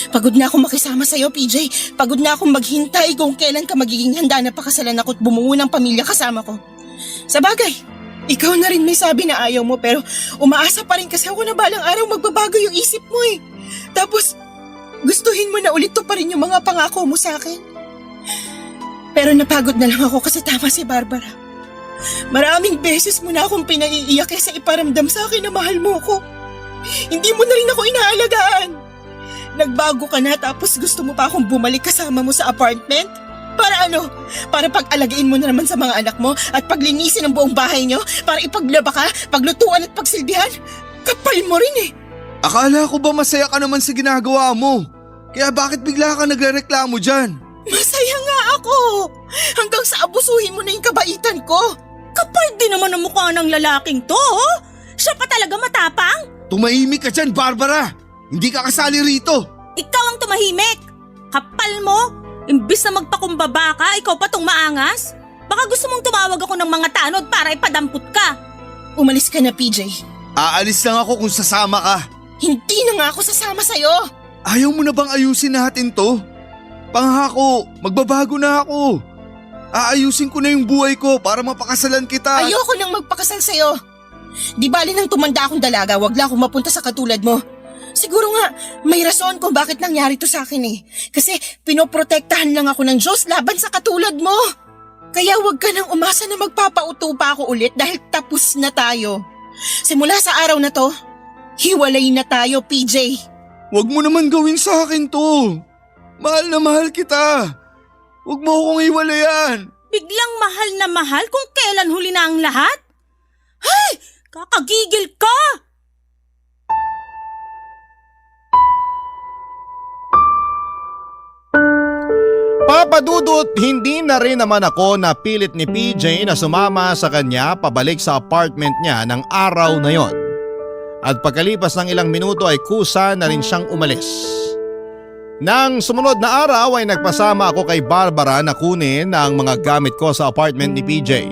Pagod na akong makisama sa'yo, PJ. Pagod na akong maghintay kung kailan ka magiging handa na pakasalan ako at bumuo ng pamilya kasama ko. Sa bagay, ikaw na rin may sabi na ayaw mo pero umaasa pa rin kasi ako na balang araw magbabago yung isip mo eh. Tapos, gustuhin mo na ulit to pa rin yung mga pangako mo sa akin. Pero napagod na lang ako kasi tama si Barbara. Maraming beses mo na akong pinaiiyak kaysa iparamdam sa akin na mahal mo ko. Hindi mo na rin ako inaalagaan. Nagbago ka na tapos gusto mo pa akong bumalik kasama mo sa apartment? Para ano? Para pag-alagain mo na naman sa mga anak mo at paglinisin ang buong bahay nyo? Para ipaglaba ka, paglutuan at pagsilbihan? Kapal mo rin eh. Akala ko ba masaya ka naman sa ginagawa mo? Kaya bakit bigla ka nagrereklamo dyan? Masaya nga ako. Hanggang sa abusuhin mo na yung kabaitan ko. Kapal din naman ang mukha ng lalaking to, oh. Siya pa talaga matapang. Tumahimik ka dyan, Barbara! Hindi ka kasali rito! Ikaw ang tumahimik. Kapal mo. Imbis na magpakumbaba ka, ikaw pa tong maangas? Baka gusto mong tumawag ako ng mga tanod para ipadampot ka. Umalis ka na, PJ. Aalis lang ako kung sasama ka. Hindi na nga ako sasama sa'yo. Ayaw mo na bang ayusin natin to? Pangako, magbabago na ako. Aayusin ko na yung buhay ko para mapakasalan kita. Ayoko nang magpakasal sa'yo. Di bali nang tumanda akong dalaga, wag lang akong mapunta sa katulad mo. Siguro nga, may rason kung bakit nangyari to sa akin eh. Kasi pinoprotektahan lang ako ng Diyos laban sa katulad mo. Kaya wag ka nang umasa na magpapauto pa ako ulit dahil tapos na tayo. Simula sa araw na to, hiwalay na tayo, PJ. Wag mo naman gawin sa akin to. Mahal na mahal kita. Wag mo akong iwalayan. Biglang mahal na mahal kung kailan huli na ang lahat? Ay! Kakagigil ka! Papa Dudut, hindi na rin naman ako napilit ni PJ na sumama sa kanya pabalik sa apartment niya ng araw na yon. At pagkalipas ng ilang minuto ay kusa na rin siyang umalis. Nang sumunod na araw ay nagpasama ako kay Barbara na kunin ang mga gamit ko sa apartment ni PJ.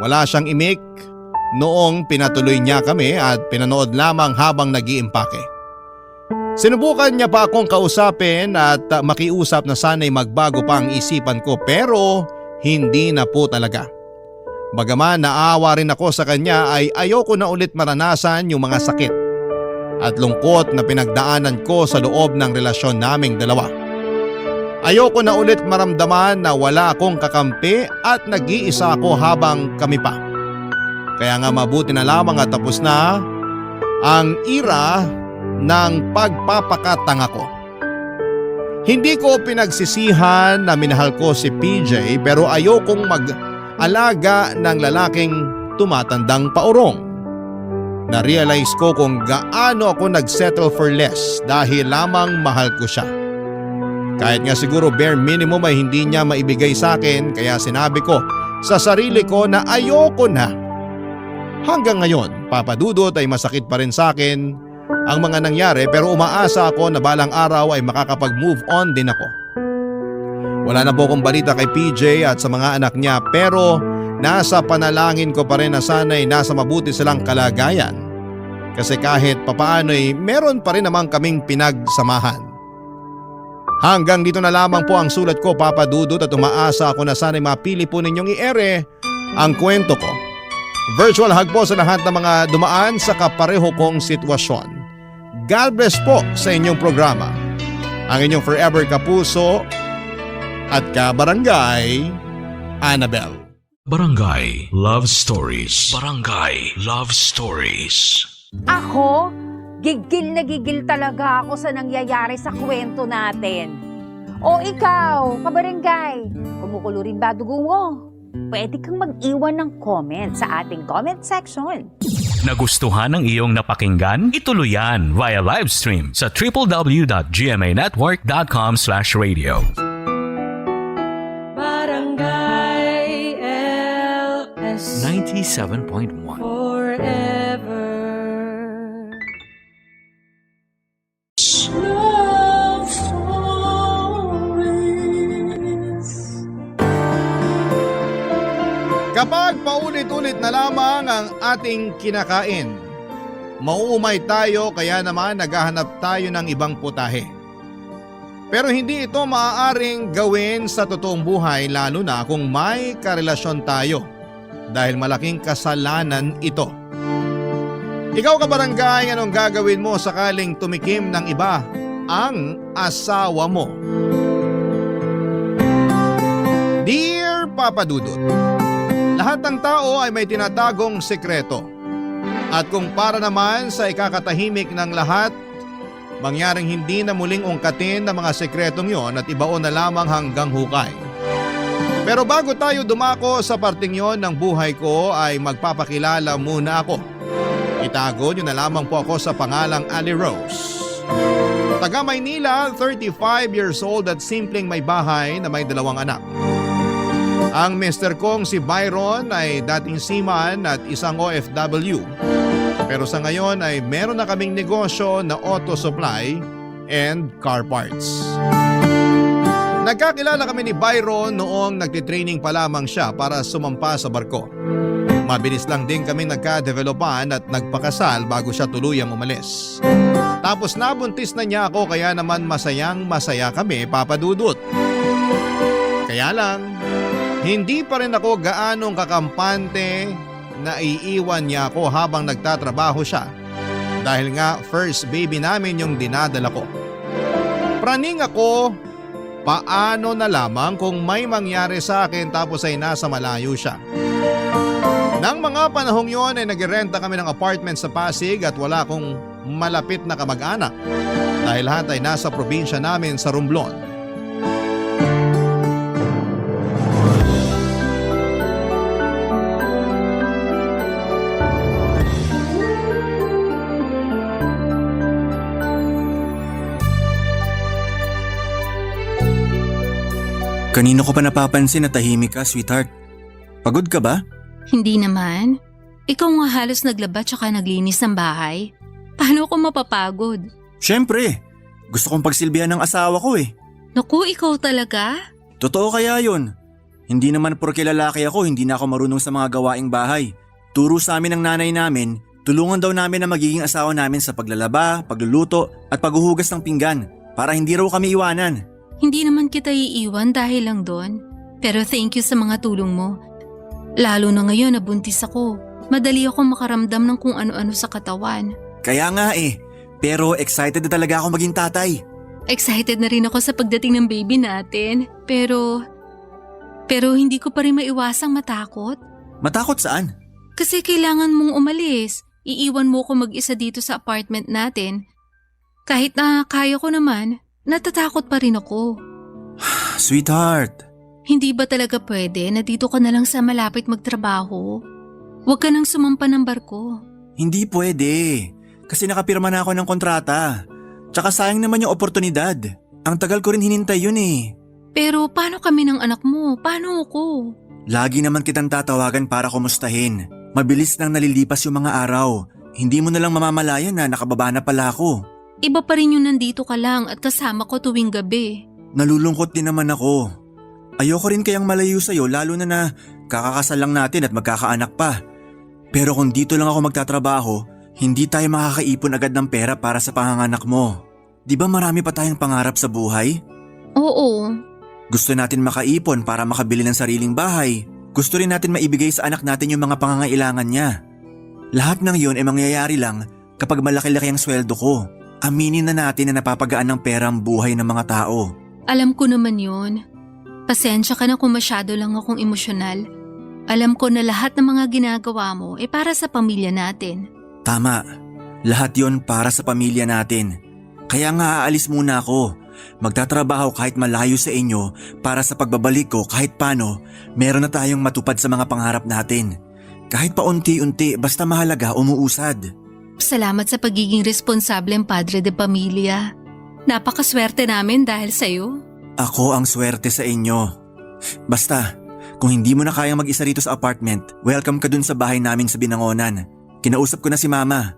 Wala siyang imik noong pinatuloy niya kami at pinanood lamang habang nag-iimpake. Sinubukan niya pa akong kausapin at makiusap na sana'y magbago pa ang isipan ko pero hindi na po talaga. Bagaman naawa rin ako sa kanya ay ayoko na ulit maranasan yung mga sakit at lungkot na pinagdaanan ko sa loob ng relasyon naming dalawa. Ayoko na ulit maramdaman na wala akong kakampi at nag-iisa ako habang kami pa. Kaya nga mabuti na lamang at tapos na ang ira ng pagpapakatanga ko. Hindi ko pinagsisihan na minahal ko si PJ pero ayokong mag-alaga ng lalaking tumatandang paurong. Na-realize ko kung gaano ako nag-settle for less dahil lamang mahal ko siya. Kahit nga siguro bare minimum ay hindi niya maibigay sa akin kaya sinabi ko sa sarili ko na ayoko na. Hanggang ngayon, Papa Dudut, ay masakit pa rin sa akin ang mga nangyari pero umaasa ako na balang araw ay makakapag-move on din ako. Wala na po akong balita kay PJ at sa mga anak niya pero nasa panalangin ko pa rin na sana'y nasa mabuti silang kalagayan. Kasi kahit papaano ay meron pa rin naman kaming pinagsamahan. Hanggang dito na lamang po ang sulat ko, Papa Dudut, at umaasa ako na sana'y mapili po ninyong i-ere ang kwento ko. Virtual hug po sa lahat ng mga dumaan sa kapareho kong sitwasyon. God bless po sa inyong programa. Ang inyong forever kapuso at kabarangay, Annabel. Barangay Love Stories. Barangay Love Stories. Ako, gigil na gigil talaga ako sa nangyayari sa kwento natin. O ikaw, kabarangay, kumukulo rin ba dugo mo? Pwede kang mag-iwan ng comment sa ating comment section. Nagustuhan ng iyong napakinggan? Ituloy yan via live stream sa www.gmanetwork.com/radio. Barangay LS 97.1 Forever. Love Stories. Kapag paulit-ulit na lamang ang ating kinakain, mauumay tayo kaya naman naghahanap tayo ng ibang putahe. Pero hindi ito maaaring gawin sa totoong buhay lalo na kung may karelasyon tayo dahil malaking kasalanan ito. Ikaw kabarangay, anong gagawin mo sakaling tumikim ng iba ang asawa mo? Dear Papa Dudut, lahat ng tao ay may tinatagong sekreto. At kung para naman sa ikakatahimik ng lahat, mangyaring hindi na muling ungkatin ng mga sekretong yon at ibaon na lamang hanggang hukay. Pero bago tayo dumako sa parting yon ng buhay ko ay magpapakilala muna ako. Itago nyo na lamang po ako sa pangalang Ali Rose. Taga Maynila, 35 years old at simpleng may bahay na may 2 anak. Ang mister kong si Byron ay dating seaman at isang OFW. Pero sa ngayon ay meron na kaming negosyo na auto supply and car parts. Nagkakilala kami ni Byron noong nagtitraining pa lamang siya para sumampa sa barko. Mabilis lang din kami nagka-developan at nagpakasal bago siya tuluyang umalis. Tapos nabuntis na niya ako kaya naman masayang masaya kami, Papa Dudut. Kaya lang, hindi pa rin ako gaanong kakampante na iiwan niya ako habang nagtatrabaho siya. Dahil nga first baby namin yung dinadala ko. Praning ako, paano na lamang kung may mangyari sa akin tapos ay nasa malayo siya. Nang mga panahong yon ay nagrenta kami ng apartment sa Pasig at wala akong malapit na kamag-anak dahil lahat ay nasa probinsya namin sa Romblon. Kanino ko pa napapansin na tahimik ka, sweetheart? Pagod ka ba? Hindi naman. Ikaw nga halos naglaba tsaka naglinis ng bahay. Paano ako mapapagod? Siyempre, gusto kong pagsilbihan ng asawa ko eh. Naku, ikaw talaga? Totoo kaya yun? Hindi naman porke lalaki ako, hindi na ako marunong sa mga gawaing bahay. Turo sa amin ng nanay namin, tulungan daw namin na magiging asawa namin sa paglalaba, pagluluto at paghuhugas ng pinggan para hindi raw kami iwanan. Hindi naman kita iiwan dahil lang doon. Pero thank you sa mga tulong mo. Lalo na ngayon na buntis ako. Madali ako makaramdam ng kung ano-ano sa katawan. Kaya nga eh, pero excited na talaga ako maging tatay. Excited na rin ako sa pagdating ng baby natin. Pero hindi ko pa rin maiwasang matakot. Matakot saan? Kasi kailangan mong umalis. Iiwan mo ko mag-isa dito sa apartment natin. Kahit na kaya ko naman, natatakot pa rin ako. Sweetheart. Hindi ba talaga pwede na dito ka na lang sa malapit magtrabaho? Huwag ka nang sumampa ng barko. Hindi pwede. Kasi nakapirma na ako ng kontrata. Tsaka sayang naman yung oportunidad. Ang tagal ko rin hinintay yun eh. Pero paano kami ng anak mo? Paano ako? Lagi naman kitang tatawagan para kumustahin. Mabilis nang nalilipas yung mga araw. Hindi mo na lang mamamalayan na nakababa na pala ako. Iba pa rin yung nandito ka lang at kasama ko tuwing gabi. Nalulungkot din naman ako. Ayoko rin kayang malayo sa'yo lalo na kakakasal lang natin at magkakaanak pa. Pero kung dito lang ako magtatrabaho, hindi tayo makakaipon agad ng pera para sa panganganak mo. Di ba marami pa tayong pangarap sa buhay? Oo. Gusto natin makaipon para makabili ng sariling bahay. Gusto rin natin maibigay sa anak natin yung mga pangangailangan niya. Lahat ng yun ay mangyayari lang kapag malaki-laki ang sweldo ko. Aminin na natin na napapagaan ng pera ang buhay ng mga tao. Alam ko naman yun. Pasensya ka na kung masyado lang akong emosyonal. Alam ko na lahat ng mga ginagawa mo ay para sa pamilya natin. Tama. Lahat yon para sa pamilya natin. Kaya nga aalis muna ako. Magtatrabaho kahit malayo sa inyo para sa pagbabalik ko kahit paano meron na tayong matupad sa mga pangarap natin. Kahit pa unti-unti basta mahalaga umuusad. Salamat sa pagiging responsableng padre de pamilya. Napakaswerte namin dahil sa'yo. Ako ang swerte sa inyo. Basta, kung hindi mo na kayang mag-isa rito sa apartment, welcome ka dun sa bahay namin sa Binangonan. Kinausap ko na si Mama.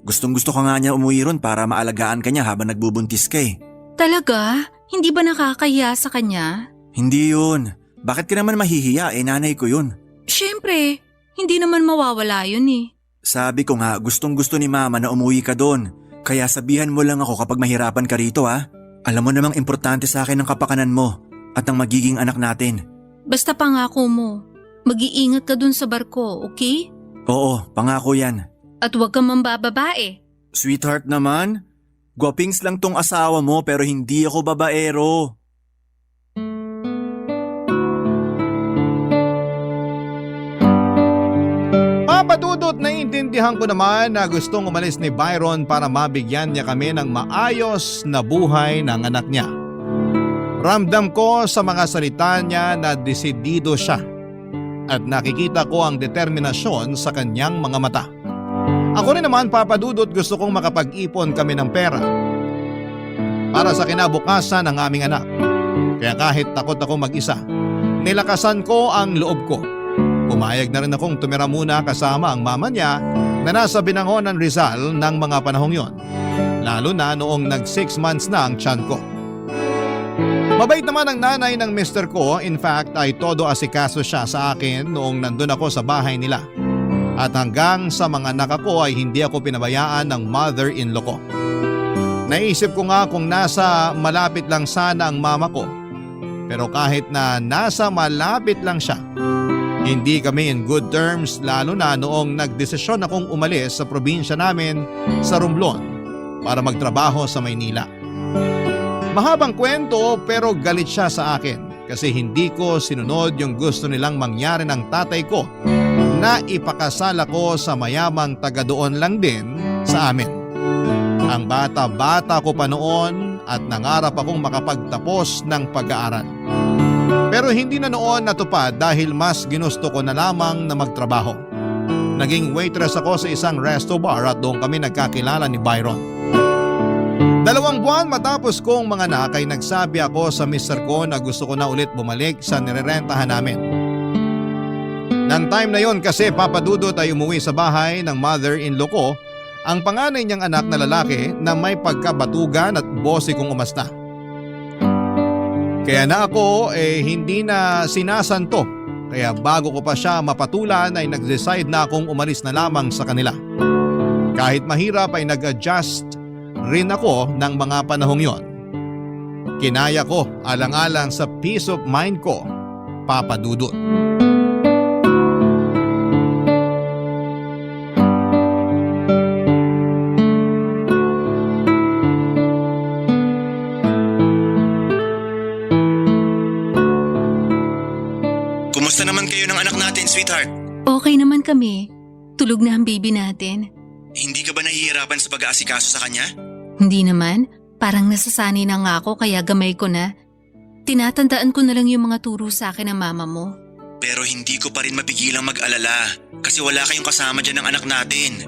Gustong-gusto ka nga niya umuwi ron para maalagaan ka niya habang nagbubuntis ka eh. Talaga? Hindi ba nakakahiya sa kanya? Hindi yun. Bakit ka naman mahihiya? Nanay ko yun. Siyempre, hindi naman mawawala yun eh. Sabi ko nga, gustong-gusto ni Mama na umuwi ka doon. Kaya sabihan mo lang ako kapag mahirapan ka rito ha. Alam mo namang importante sa akin ang kapakanan mo at ang magiging anak natin. Basta pangako mo, mag-iingat ka dun sa barko, okay? Oo, pangako yan. At huwag kang mambababae. Sweetheart naman, gwapings lang tong asawa mo pero hindi ako babaero. Papadudot, naiintindihan ko naman na gustong umalis ni Byron para mabigyan niya kami ng maayos na buhay ng anak niya. Ramdam ko sa mga salita niya na desidido siya at nakikita ko ang determinasyon sa kanyang mga mata. Ako rin naman, Papadudot, gusto kong makapag-ipon kami ng pera para sa kinabukasan ng aming anak. Kaya kahit takot ako mag-isa, nilakasan ko ang loob ko. Pumayag na rin akong tumira muna kasama ang mama niya na nasa Binangonan, Rizal ng mga panahong yon. Lalo na noong nag 6 months na ang tiyan ko. Mabait naman ang nanay ng mister ko. In fact ay todo asikaso siya sa akin noong nandun ako sa bahay nila. At hanggang sa mga anak ko ay hindi ako pinabayaan ng mother-in-law ko. Naisip ko nga kung nasa malapit lang sana ang mama ko. Pero kahit na nasa malapit lang siya, hindi kami in good terms lalo na noong nagdesisyon akong umalis sa probinsya namin sa Romblon para magtrabaho sa Maynila. Mahabang kwento pero galit siya sa akin kasi hindi ko sinunod yung gusto nilang mangyari ng tatay ko na ipakasal ako sa mayamang taga doon lang din sa amin. Ang bata-bata ko pa noon at nangarap akong makapagtapos ng pag-aaral. Pero hindi na noon natupad dahil mas ginusto ko na lamang na magtrabaho. Naging waitress ako sa isang resto bar at doon kami nagkakilala ni Byron. 2 buwan matapos kong mga anak ay nagsabi ako sa mister ko na gusto ko na ulit bumalik sa nirerentahan namin. Nang time na yon kasi Papa Dudut ay umuwi sa bahay ng mother-in-law ko, ang panganay niyang anak na lalaki na may pagkabatugan at bossy kong umasta. Kaya na ako hindi na sinasanto. Kaya bago ko pa siya mapatulan ay nag-decide na akong umalis na lamang sa kanila. Kahit mahirap ay nag-adjust rin ako ng mga panahong yon. Kinaya ko alang-alang sa peace of mind ko, Papa Dudut. Kumusta naman kayo ng anak natin, sweetheart? Okay naman kami. Tulog na ang baby natin. Hindi ka ba nahihirapan sa pag-aasikaso sa kanya? Hindi naman. Parang nasasanay na nga ako kaya gamay ko na. Tinatandaan ko na lang yung mga turo sa akin ng mama mo. Pero hindi ko pa rin mapigilang mag-alala kasi wala kayong kasama dyan ng anak natin.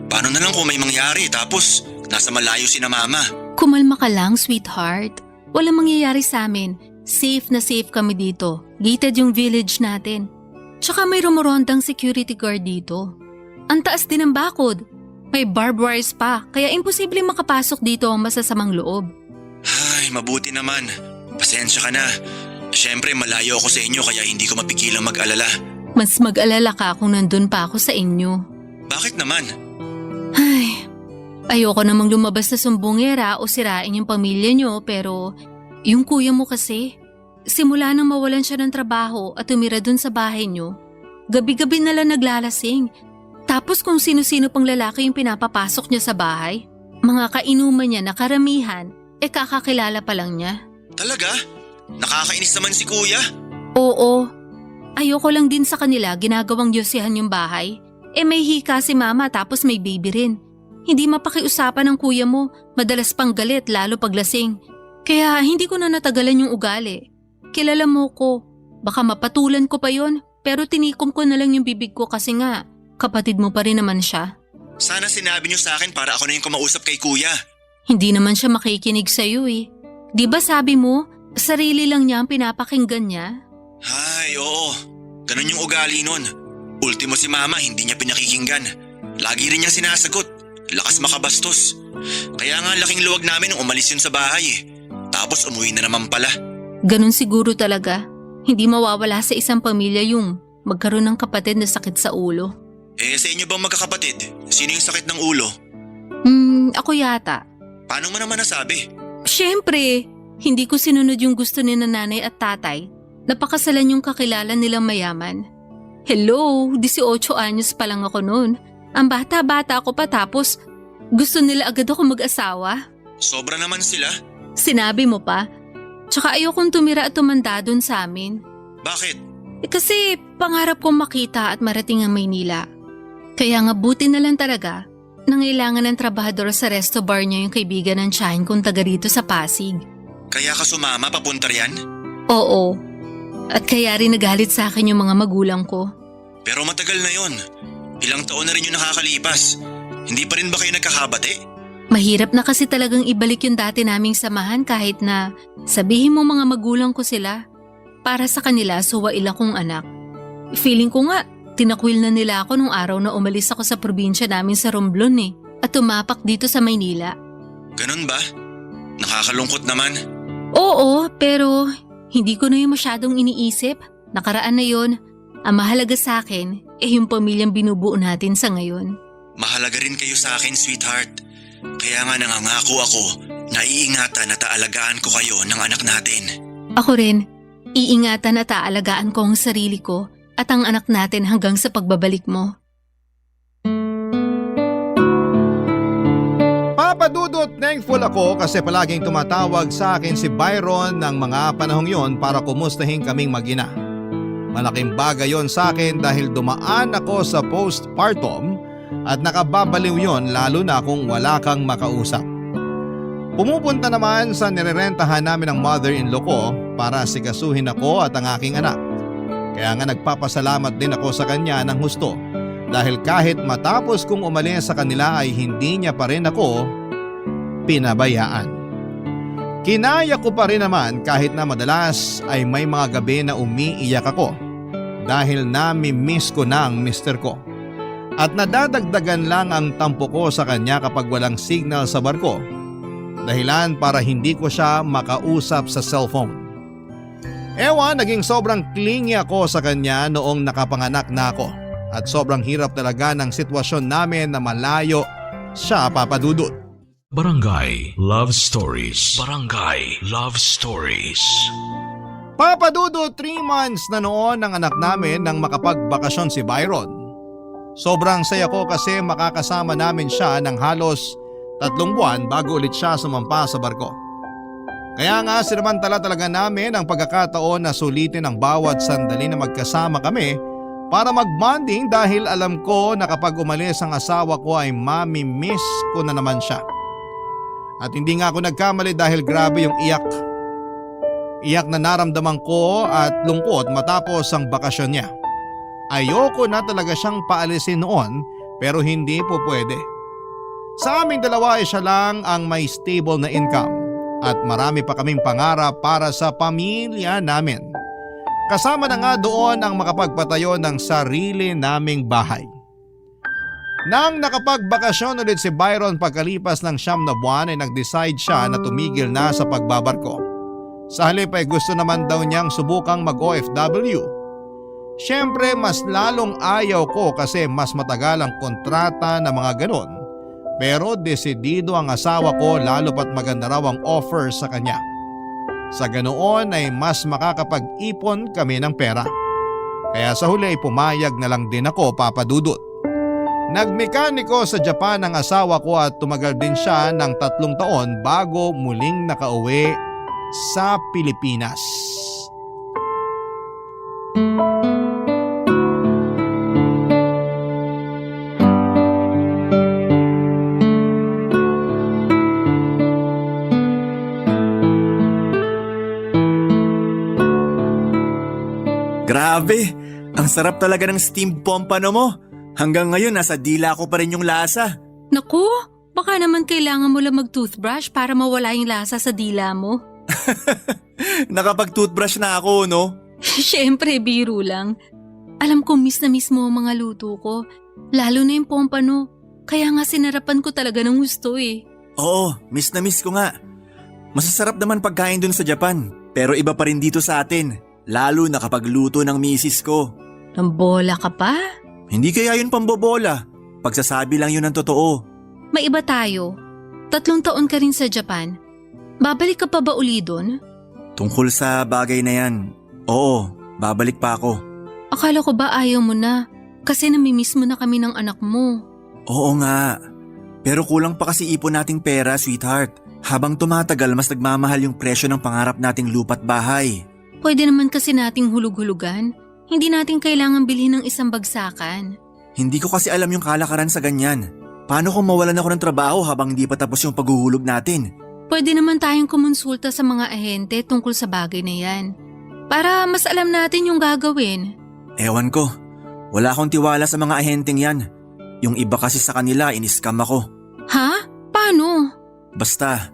Paano na lang kung may mangyari tapos nasa malayo si na mama? Kumalma ka lang, sweetheart. Walang mangyayari sa amin. Safe na safe kami dito. Gated yung village natin. Tsaka may rumorondang security guard dito. Ang taas din ang bakod. May barbed wires pa, kaya imposible makapasok dito ang masasamang loob. Ay, mabuti naman. Pasensya ka na. Siyempre malayo ako sa inyo kaya hindi ko mapigilang mag-alala. Mas mag-alala ka kung nandun pa ako sa inyo. Bakit naman? Ay, ayoko namang lumabas sa sumbongera o sirain yung pamilya nyo pero yung kuya mo kasi, simula nang mawalan siya ng trabaho at tumira dun sa bahay nyo, gabi-gabi na lang naglalasing. Tapos kung sino-sino pang lalaki yung pinapapasok niya sa bahay, mga kainuman niya na karamihan, kakakilala pa lang niya. Talaga? Nakakainis naman si kuya. Oo, ayoko lang din sa kanila ginagawang yosihan yung bahay. May hika si mama tapos may baby rin. Hindi mapakiusapan ng kuya mo, madalas pang galit lalo paglasing. Kaya hindi ko na natagalan yung ugali. Kilala mo ko, baka mapatulan ko pa yon pero tinikom ko na lang yung bibig ko kasi nga, kapatid mo pa rin naman siya. Sana sinabi niyo sa akin para ako na yung kumausap kay kuya. Hindi naman siya makikinig sa'yo eh. Di ba sabi mo, sarili lang niya ang pinapakinggan niya? Ay, oo. Ganun yung ugali nun. Ultimo si mama, hindi niya pinakikinggan. Lagi rin niyang sinasagot. Lakas makabastos. Kaya nga laking luwag namin nung umalis yun sa bahay eh. Tapos umuwi na naman pala. Ganun siguro talaga. Hindi mawawala sa isang pamilya yung magkaroon ng kapatid na sakit sa ulo. Sa inyo bang magkakapatid? Sino yung sakit ng ulo? Ako yata. Paano mo naman nasabi? Siyempre, hindi ko sinunod yung gusto ni nanay at tatay. Napakasalan yung kakilala nilang mayaman. Hello, 18 anyos pa lang ako noon. Ang bata-bata ako pa tapos gusto nila agad ako mag-asawa. Sobra naman sila. Sinabi mo pa? Tsaka ayokong tumira at tumanda doon sa amin. Bakit? Kasi pangarap kong makita at marating ang Maynila. Kaya nga buti na lang talaga nangailangan ng trabahador sa resto bar niya yung kaibigan ng tiyahin kong taga rito sa Pasig. Kaya ka sumama papunta riyan? Oo. At kaya rin nagalit sa akin yung mga magulang ko. Pero matagal na yon. Ilang taon na rin yung nakakalipas. Hindi pa rin ba kayo nagkakabate? Mahirap na kasi talagang ibalik yung dati naming samahan kahit na sabihin mo mga magulang ko sila. Para sa kanila, suwail akong anak. Feeling ko nga, tinakwil na nila ako nung araw na umalis ako sa probinsya namin sa Romblon at tumapak dito sa Maynila. Ganun ba? Nakakalungkot naman. Oo, pero hindi ko na yung masyadong iniisip. Nakaraan na yon. Ang mahalaga sa akin yung pamilyang binubuo natin sa ngayon. Mahalaga rin kayo sa akin, sweetheart. Kaya nga nangangako ako na iingatan at aalagaan ko kayo ng anak natin. Ako rin, iingatan at aalagaan ko ang sarili ko at ang anak natin hanggang sa pagbabalik mo. Papa Dudut, thankful ako kasi palaging tumatawag sa akin si Byron ng mga panahong yon para kumustahin kaming mag-ina. Malaking bagay yon sa akin dahil dumaan ako sa postpartum at nakababaliw yon lalo na kung wala kang makausap. Pumupunta naman sa nirerentahan namin ng mother-in-law ko para sikasuhin ako at ang aking anak. Kaya nga nagpapasalamat din ako sa kanya ng husto dahil kahit matapos kong umalis sa kanila ay hindi niya pa rin ako pinabayaan. Kinaya ko pa rin naman kahit na madalas ay may mga gabi na umiiyak ako dahil nami-miss ko na ang mister ko. At nadadagdagan lang ang tampo ko sa kanya kapag walang signal sa barko. Dahilan para hindi ko siya makausap sa cellphone. Ewan, naging sobrang clingy ako sa kanya noong nakapanganak na ako. At sobrang hirap talaga ng sitwasyon namin na malayo siya, Papa Dudut. Barangay Love Stories. Barangay Love Stories. Papa Dudut, 3 months na noon ang anak namin nang makapagbakasyon si Byron. Sobrang saya ko kasi makakasama namin siya ng halos 3 buwan bago ulit siya sumampa sa barko. Kaya nga sinamantala talaga namin ang pagkakataon na sulitin ang bawat sandali na magkasama kami para mag-bonding dahil alam ko na kapag umalis ang asawa ko ay mami-miss ko na naman siya. At hindi nga ako nagkamali dahil grabe yung iyak. Iyak na naramdaman ko at lungkot matapos ang bakasyon niya. Ayoko na talaga siyang paalisin noon pero hindi po pwede. Sa aming dalawa ay siya lang ang may stable na income at marami pa kaming pangarap para sa pamilya namin. Kasama na nga doon ang makapagpatayo ng sarili naming bahay. Nang nakapagbakasyon ulit si Byron pagkalipas ng 9 na buwan ay nag-decide siya na tumigil na sa pagbabarko. Sa halip ay gusto naman daw niyang subukang mag-OFW. Siyempre mas lalong ayaw ko kasi mas matagal ang kontrata na mga ganon. Pero desidido ang asawa ko lalo pat maganda raw ang offer sa kanya. Sa ganoon ay mas makakapag-ipon kami ng pera. Kaya sa huli ay pumayag na lang din ako, Papa Dudut. Nagmekaniko sa Japan ang asawa ko at tumagal din siya ng 3 taon bago muling nakauwi sa Pilipinas. Grabe! Ang sarap talaga ng steamed pompano mo. Hanggang ngayon nasa dila ko pa rin yung lasa. Naku, baka naman kailangan mo lang mag-toothbrush para mawala yung lasa sa dila mo. Nakapag-toothbrush na ako, no? Siyempre, biro lang. Alam ko miss na miss mo ang mga luto ko. Lalo na yung pompano. Kaya nga sinarapan ko talaga ng gusto eh. Oo, miss na miss ko nga. Masasarap naman pagkain dun sa Japan. Pero iba pa rin dito sa atin. Lalo na kapag luto ng misis ko. Nambola ka pa? Hindi kaya yun pambobola. Pagsasabi lang yun ng totoo. May iba tayo. 3 taon ka rin sa Japan. Babalik ka pa ba uli doon? Tungkol sa bagay na yan, oo, babalik pa ako. Akala ko ba ayaw mo na? Kasi namimiss mo na kami ng anak mo. Oo nga. Pero kulang pa kasi ipon nating pera, sweetheart. Habang tumatagal, mas nagmamahal yung presyo ng pangarap nating lupa't bahay. Pwede naman kasi nating hulug-hulugan. Hindi natin kailangan bilhin ng isang bagsakan. Hindi ko kasi alam yung kalakaran sa ganyan. Paano kung mawalan ako ng trabaho habang hindi pa tapos yung paghuhulog natin? Pwede naman tayong kumonsulta sa mga ahente tungkol sa bagay na yan. Para mas alam natin yung gagawin. Ewan ko. Wala akong tiwala sa mga ahenteng yan. Yung iba kasi sa kanila, in-scam ako. Ha? Paano? Basta,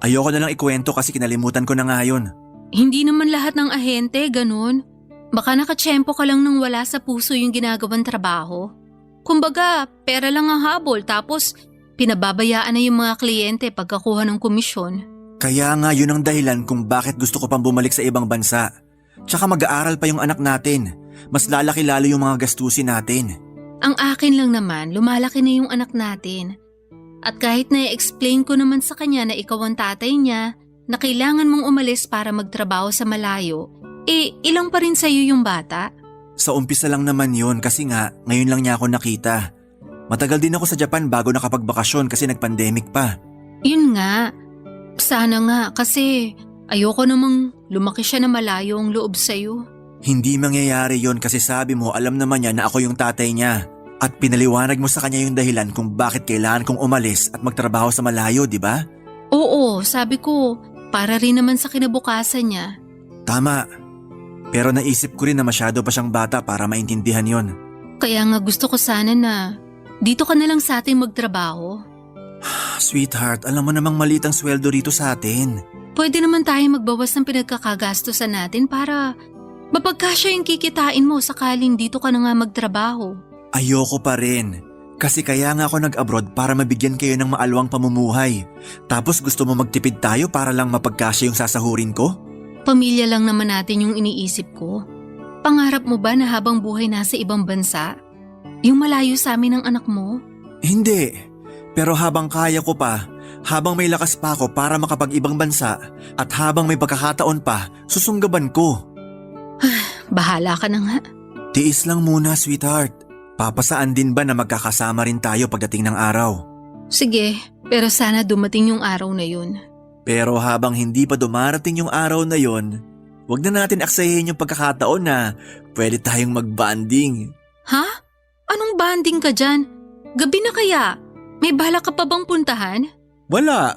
ayoko na lang ikwento kasi kinalimutan ko na nga yun. Hindi naman lahat ng ahente, ganun. Baka nakatsyempo ka lang nang wala sa puso yung ginagawang trabaho. Kumbaga, pera lang ang habol tapos pinababayaan na yung mga kliyente pagkakuha ng komisyon. Kaya nga yun ang dahilan kung bakit gusto ko pang bumalik sa ibang bansa. Tsaka mag-aaral pa yung anak natin. Mas lalaki lalo yung mga gastusin natin. Ang akin lang naman, lumalaki na yung anak natin. At kahit na-explain ko naman sa kanya na ikaw ang tatay niya, na kailangan mong umalis para magtrabaho sa malayo, ilang pa rin sa'yo yung bata? Sa umpisa lang naman yun kasi nga ngayon lang niya ako nakita. Matagal din ako sa Japan bago nakapagbakasyon kasi nag-pandemic pa. Yun nga. Sana nga kasi ayoko namang lumaki siya na malayo ang loob sa'yo. Hindi mangyayari yon kasi sabi mo alam naman niya na ako yung tatay niya. At pinaliwanag mo sa kanya yung dahilan kung bakit kailangan kong umalis at magtrabaho sa malayo, di ba? Oo, sabi ko, para rin naman sa kinabukasan niya. Tama. Pero naisip ko rin na masyado pa siyang bata para maintindihan yon. Kaya nga gusto ko sana na dito ka na lang sa atin magtrabaho. Sweetheart, alam mo namang maliit ang sweldo rito sa atin. Pwede naman tayo magbawas ng pinagkakagastusan natin para mapagkasya yung kikitain mo sakaling dito ka na nga magtrabaho. Ayoko pa rin. Kasi kaya nga ako nag-abroad para mabigyan kayo ng maalwang pamumuhay. Tapos gusto mo magtipid tayo para lang mapagkasya yung sasahurin ko? Pamilya lang naman natin yung iniisip ko. Pangarap mo ba na habang buhay nasa ibang bansa, yung malayo sa amin ng anak mo? Hindi. Pero habang kaya ko pa, habang may lakas pa ako para makapag-ibang bansa, at habang may pagkakataon pa, susunggaban ko. Bahala ka na nga. Tiis lang muna, sweetheart. Papasaan din ba na magkakasama rin tayo pagdating ng araw? Sige, pero sana dumating yung araw na yun. Pero habang hindi pa dumarating yung araw na yon, wag na natin aksayahin yung pagkakataon na pwede tayong mag-bonding. Ha? Anong banding ka dyan? Gabi na kaya? May balak ka pa bang puntahan? Wala.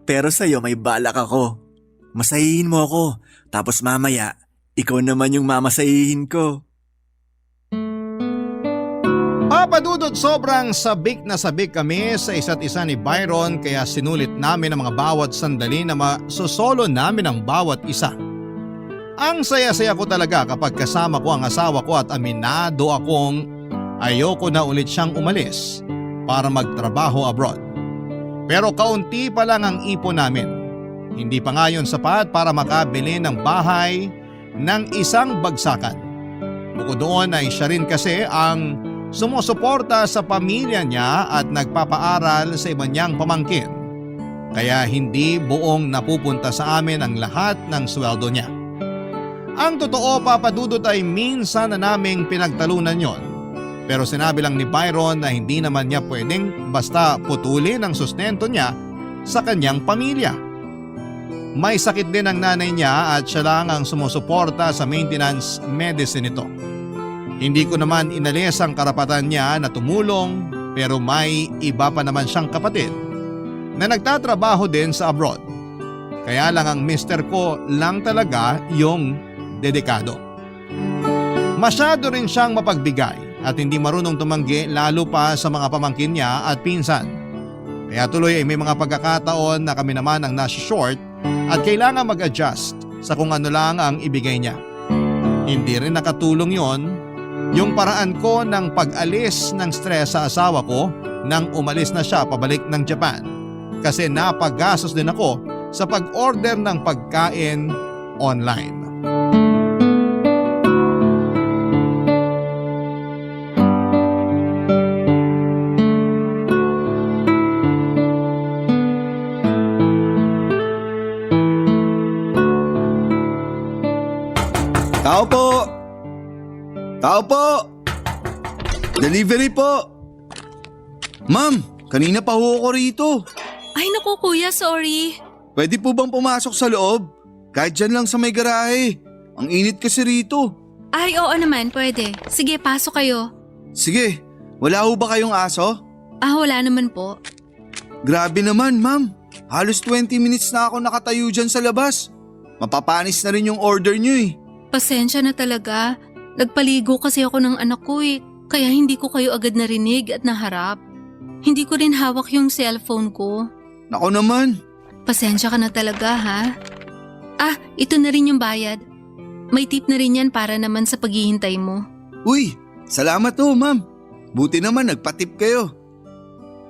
Pero sa'yo may balak ako. Masahihin mo ako, tapos mamaya, ikaw naman yung mamasahihin ko. Papadudod sobrang sabik na sabik kami sa isa't isa ni Byron kaya sinulit namin ang mga bawat sandali na masosolo namin ang bawat isa. Ang saya-saya ko talaga kapag kasama ko ang asawa ko at aminado akong ayoko na ulit siyang umalis para magtrabaho abroad. Pero kaunti pa lang ang ipon namin. Hindi pa nga yun sapat para makabili ng bahay ng isang bagsakan. Bukod doon ay siya rin kasi ang sumusuporta sa pamilya niya at nagpapaaral sa iba niyang pamangkin. Kaya hindi buong napupunta sa amin ang lahat ng sweldo niya. Ang totoo, Papadudot, ay minsan na naming pinagtalunan yon. Pero sinabi lang ni Byron na hindi naman niya pwedeng basta putulin ang sustento niya sa kanyang pamilya. May sakit din ang nanay niya at siya lang ang sumusuporta sa maintenance medicine nito. Hindi ko naman inalis ang karapatan niya na tumulong pero may iba pa naman siyang kapatid na nagtatrabaho din sa abroad. Kaya lang ang mister ko lang talaga yung dedikado. Masyado rin siyang mapagbigay at hindi marunong tumanggi lalo pa sa mga pamangkin niya at pinsan. Kaya tuloy ay may mga pagkakataon na kami naman ang nasa short at kailangan mag-adjust sa kung ano lang ang ibigay niya. Hindi rin nakatulong yon yung paraan ko ng pag-alis ng stress sa asawa ko nang umalis na siya pabalik ng Japan. Kasi napagastos din ako sa pag-order ng pagkain online. Tao po! Tao po! Delivery po! Ma'am, kanina pa ho ako rito. Ay naku kuya, sorry. Pwede po bang pumasok sa loob? Kahit dyan lang sa may garahe. Ang init kasi rito. Ay oo naman, pwede. Sige, pasok kayo. Sige, wala ho ba kayong aso? Wala naman po. Grabe naman, ma'am. Halos 20 minutes na ako nakatayo dyan sa labas. Mapapanis na rin yung order nyo eh. Pasensya na talaga. Nagpaligo kasi ako ng anak ko eh. Kaya hindi ko kayo agad narinig at naharap. Hindi ko rin hawak yung cellphone ko. Nako naman. Pasensya ka na talaga ha. Ito na rin yung bayad. May tip na rin yan para naman sa paghihintay mo. Uy, salamat ho ma'am. Buti naman nagpatip kayo.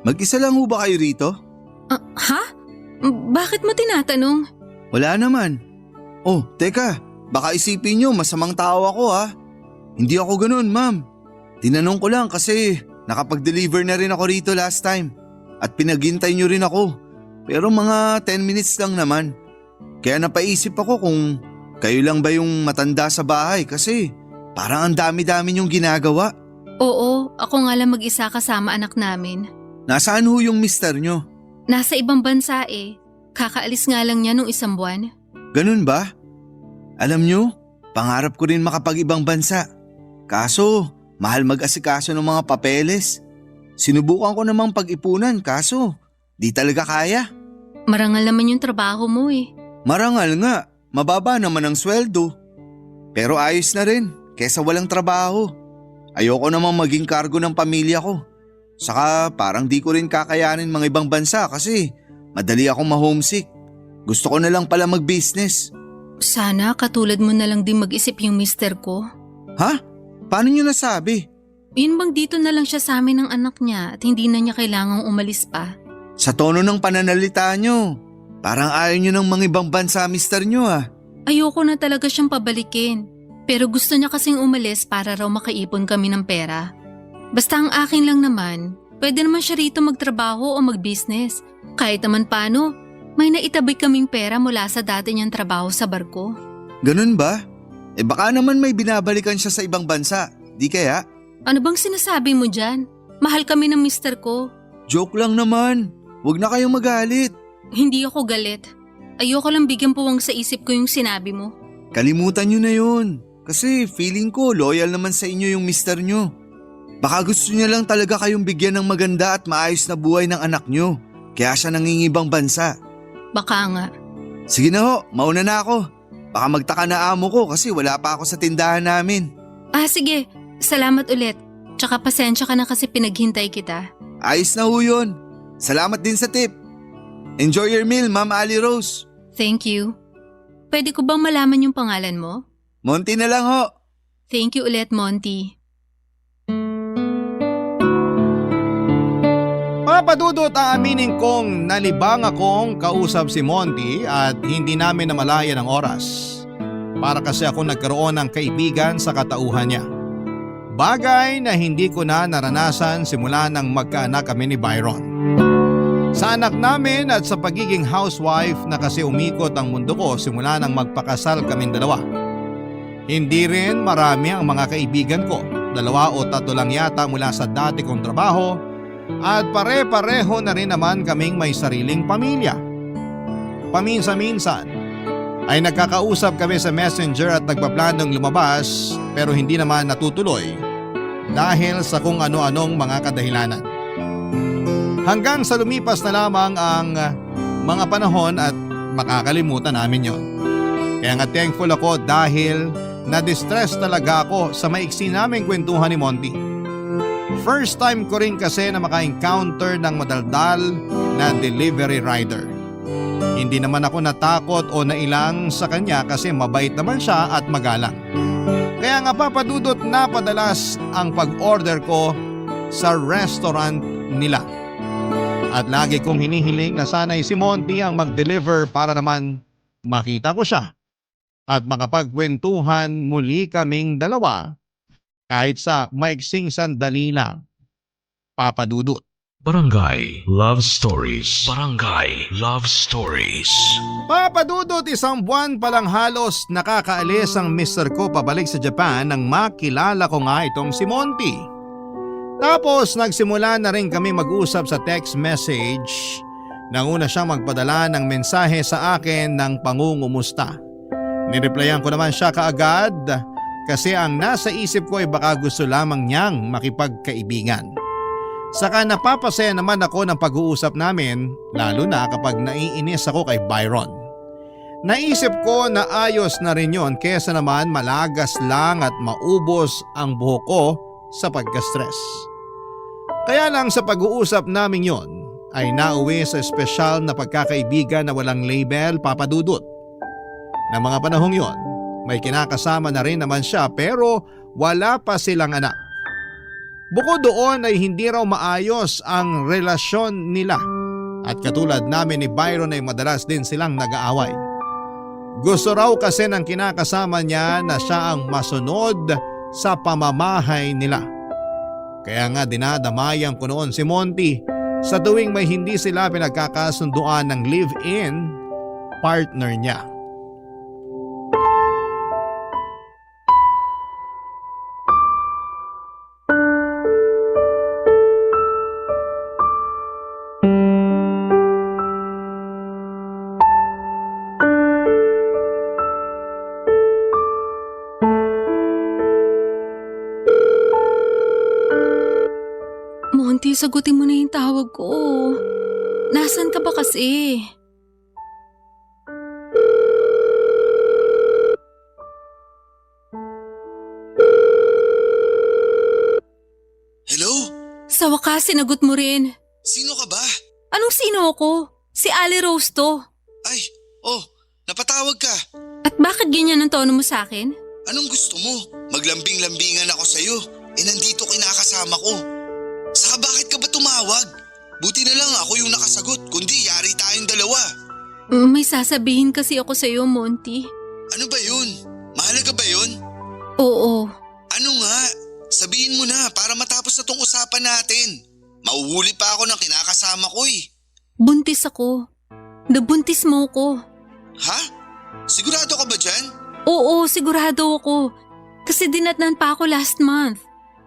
Mag-isa lang ho ba kayo rito? Ha? Bakit mo tinatanong? Wala naman. Oh, teka, baka isipin nyo masamang tao ako ha. Hindi ako ganun, ma'am. Tinanong ko lang kasi nakapag-deliver na rin ako rito last time at pinaghintay nyo rin ako. Pero mga 10 minutes lang naman. Kaya napaisip ako kung kayo lang ba yung matanda sa bahay kasi parang ang dami-dami nyong ginagawa. Oo, ako nga lang mag-isa kasama anak namin. Nasaan ho yung mister nyo? Nasa ibang bansa eh. Kakaalis nga lang niya nung 1 buwan. Ganun ba? Alam nyo, pangarap ko rin makapag-ibang bansa. Kaso, mahal mag-asikaso ng mga papeles. Sinubukan ko namang pag-ipunan kaso, di talaga kaya. Marangal naman yung trabaho mo eh. Marangal nga, mababa naman ang sweldo. Pero ayos na rin, kesa walang trabaho. Ayoko namang maging kargo ng pamilya ko. Saka parang di ko rin kakayanin mga ibang bansa kasi madali akong ma-homesick. Gusto ko na lang pala mag-business. Sana katulad mo na lang din mag-isip yung mister ko. Ha? Paano nyo nasabi? Yun bang dito na lang siya sa amin ng anak niya at hindi na niya kailangang umalis pa? Sa tono ng pananalita nyo, parang ayaw nyo ng mga ibang bansa mister nyo ah. Ayoko na talaga siyang pabalikin. Pero gusto niya kasing umalis para raw makaipon kami ng pera. Basta ang akin lang naman, pwede naman siya rito magtrabaho o mag-business. Kahit naman paano, may naitabay kaming pera mula sa dati niyang trabaho sa barko. Ganun ba? Baka naman may binabalikan siya sa ibang bansa, di kaya? Ano bang sinasabi mo dyan? Mahal kami ng mister ko. Joke lang naman, huwag na kayong magalit. Hindi ako galit. Ayoko lang bigyan puwang sa isip ko yung sinabi mo. Kalimutan nyo na yun, kasi feeling ko loyal naman sa inyo yung mister nyo. Baka gusto niya lang talaga kayong bigyan ng maganda at maayos na buhay ng anak nyo, kaya siya nangingibang bansa. Baka nga. Sige na ho, mauna na ako. Baka magtaka na amo ko kasi wala pa ako sa tindahan namin. Sige. Salamat ulit. Tsaka pasensya ka na kasi pinaghintay kita. Ayos na ho yun. Salamat din sa tip. Enjoy your meal, Ma'am Ali Rose. Thank you. Pwede ko bang malaman yung pangalan mo? Monty na lang ho. Thank you ulit, Monty. Papadudot, aaminin kong nalibang akong kausap si Monty at hindi namin namalayan ang oras. Para kasi ako nagkaroon ng kaibigan sa katauhan niya. Bagay na hindi ko na naranasan simula nang magkaanak kami ni Byron. Sa anak namin at sa pagiging housewife na kasi umikot ang mundo ko simula nang magpakasal kaming dalawa. Hindi rin marami ang mga kaibigan ko, 2 o 3 lang yata mula sa dati kong trabaho at pare-pareho na rin naman kaming may sariling pamilya. Paminsan-minsan ay nagkakausap kami sa messenger at nagpaplanong lumabas pero hindi naman natutuloy dahil sa kung ano-anong mga kadahilanan. Hanggang sa lumipas na lamang ang mga panahon at makakalimutan namin yon. Kaya nga thankful ako dahil na-distress talaga ako sa maiksi naming kwentuhan ni Monty. First time ko rin kasi na maka-encounter ng madaldal na delivery rider. Hindi naman ako natakot o nailang sa kanya kasi mabait naman siya at magalang. Kaya nga papadudot na padalas ang pag-order ko sa restaurant nila. At lagi kong hinihiling na sana'y si Monty ang mag-deliver para naman makita ko siya. At makapagkwentuhan muli kaming dalawa kahit sa maiksing sandali lang. Papadudot. Barangay Love Stories. Barangay Love Stories. Papadudot, 1 buwan pa lang halos nakakaalis ang mister ko pabalik sa Japan nang makilala ko nga itong si Monty. Tapos nagsimula na rin kami mag-usap sa text message. Nanguna siyang magpadala ng mensahe sa akin ng pangungumusta. Nireplyan ko naman siya kaagad kasi ang nasa isip ko ay baka gusto lamang niyang makipagkaibigan. Saka napapasaya naman ako ng pag-uusap namin lalo na kapag naiinis ako kay Byron. Naisip ko na ayos na rin yon kesa naman malagas lang at maubos ang buhok ko sa pagka-stress. Kaya lang sa pag-uusap namin yon ay nauwi sa espesyal na pagkakaibigan na walang label, papadudot. Na mga panahong yon may kinakasama na rin naman siya pero wala pa silang anak. Bukod doon ay hindi raw maayos ang relasyon nila At katulad namin ni Byron ay madalas din silang nag-aaway. Gusto raw kasi ng kinakasama niya na siya ang masunod sa pamamahay nila. Kaya nga dinadamayan ko noon si Monty sa tuwing may hindi sila pinagkakasunduan ng live-in partner niya. Monty, sagutin mo na yung tawag ko. Nasaan ka ba kasi? Hello? Sa wakas, sinagot mo rin. Sino ka ba? Anong sino ako? Si Ali Rose to. Ay, napatawag ka. At bakit ganyan ang tono mo sa akin? Anong gusto mo? Maglambing-lambingan ako sa'yo. Nandito kinakasama ko. Saka bakit ka ba tumawag? Buti na lang ako yung nakasagot, kundi yari tayong dalawa. May sasabihin kasi ako sa'yo, Monty. Ano ba yun? Mahalaga ba yun? Oo. Ano nga? Sabihin mo na para matapos na tong usapan natin. Mauhuli pa ako ng kinakasama ko eh. Buntis ako. Nabuntis mo ko. Ha? Sigurado ka ba dyan? Oo, sigurado ako. Kasi dinatnan pa ako last month.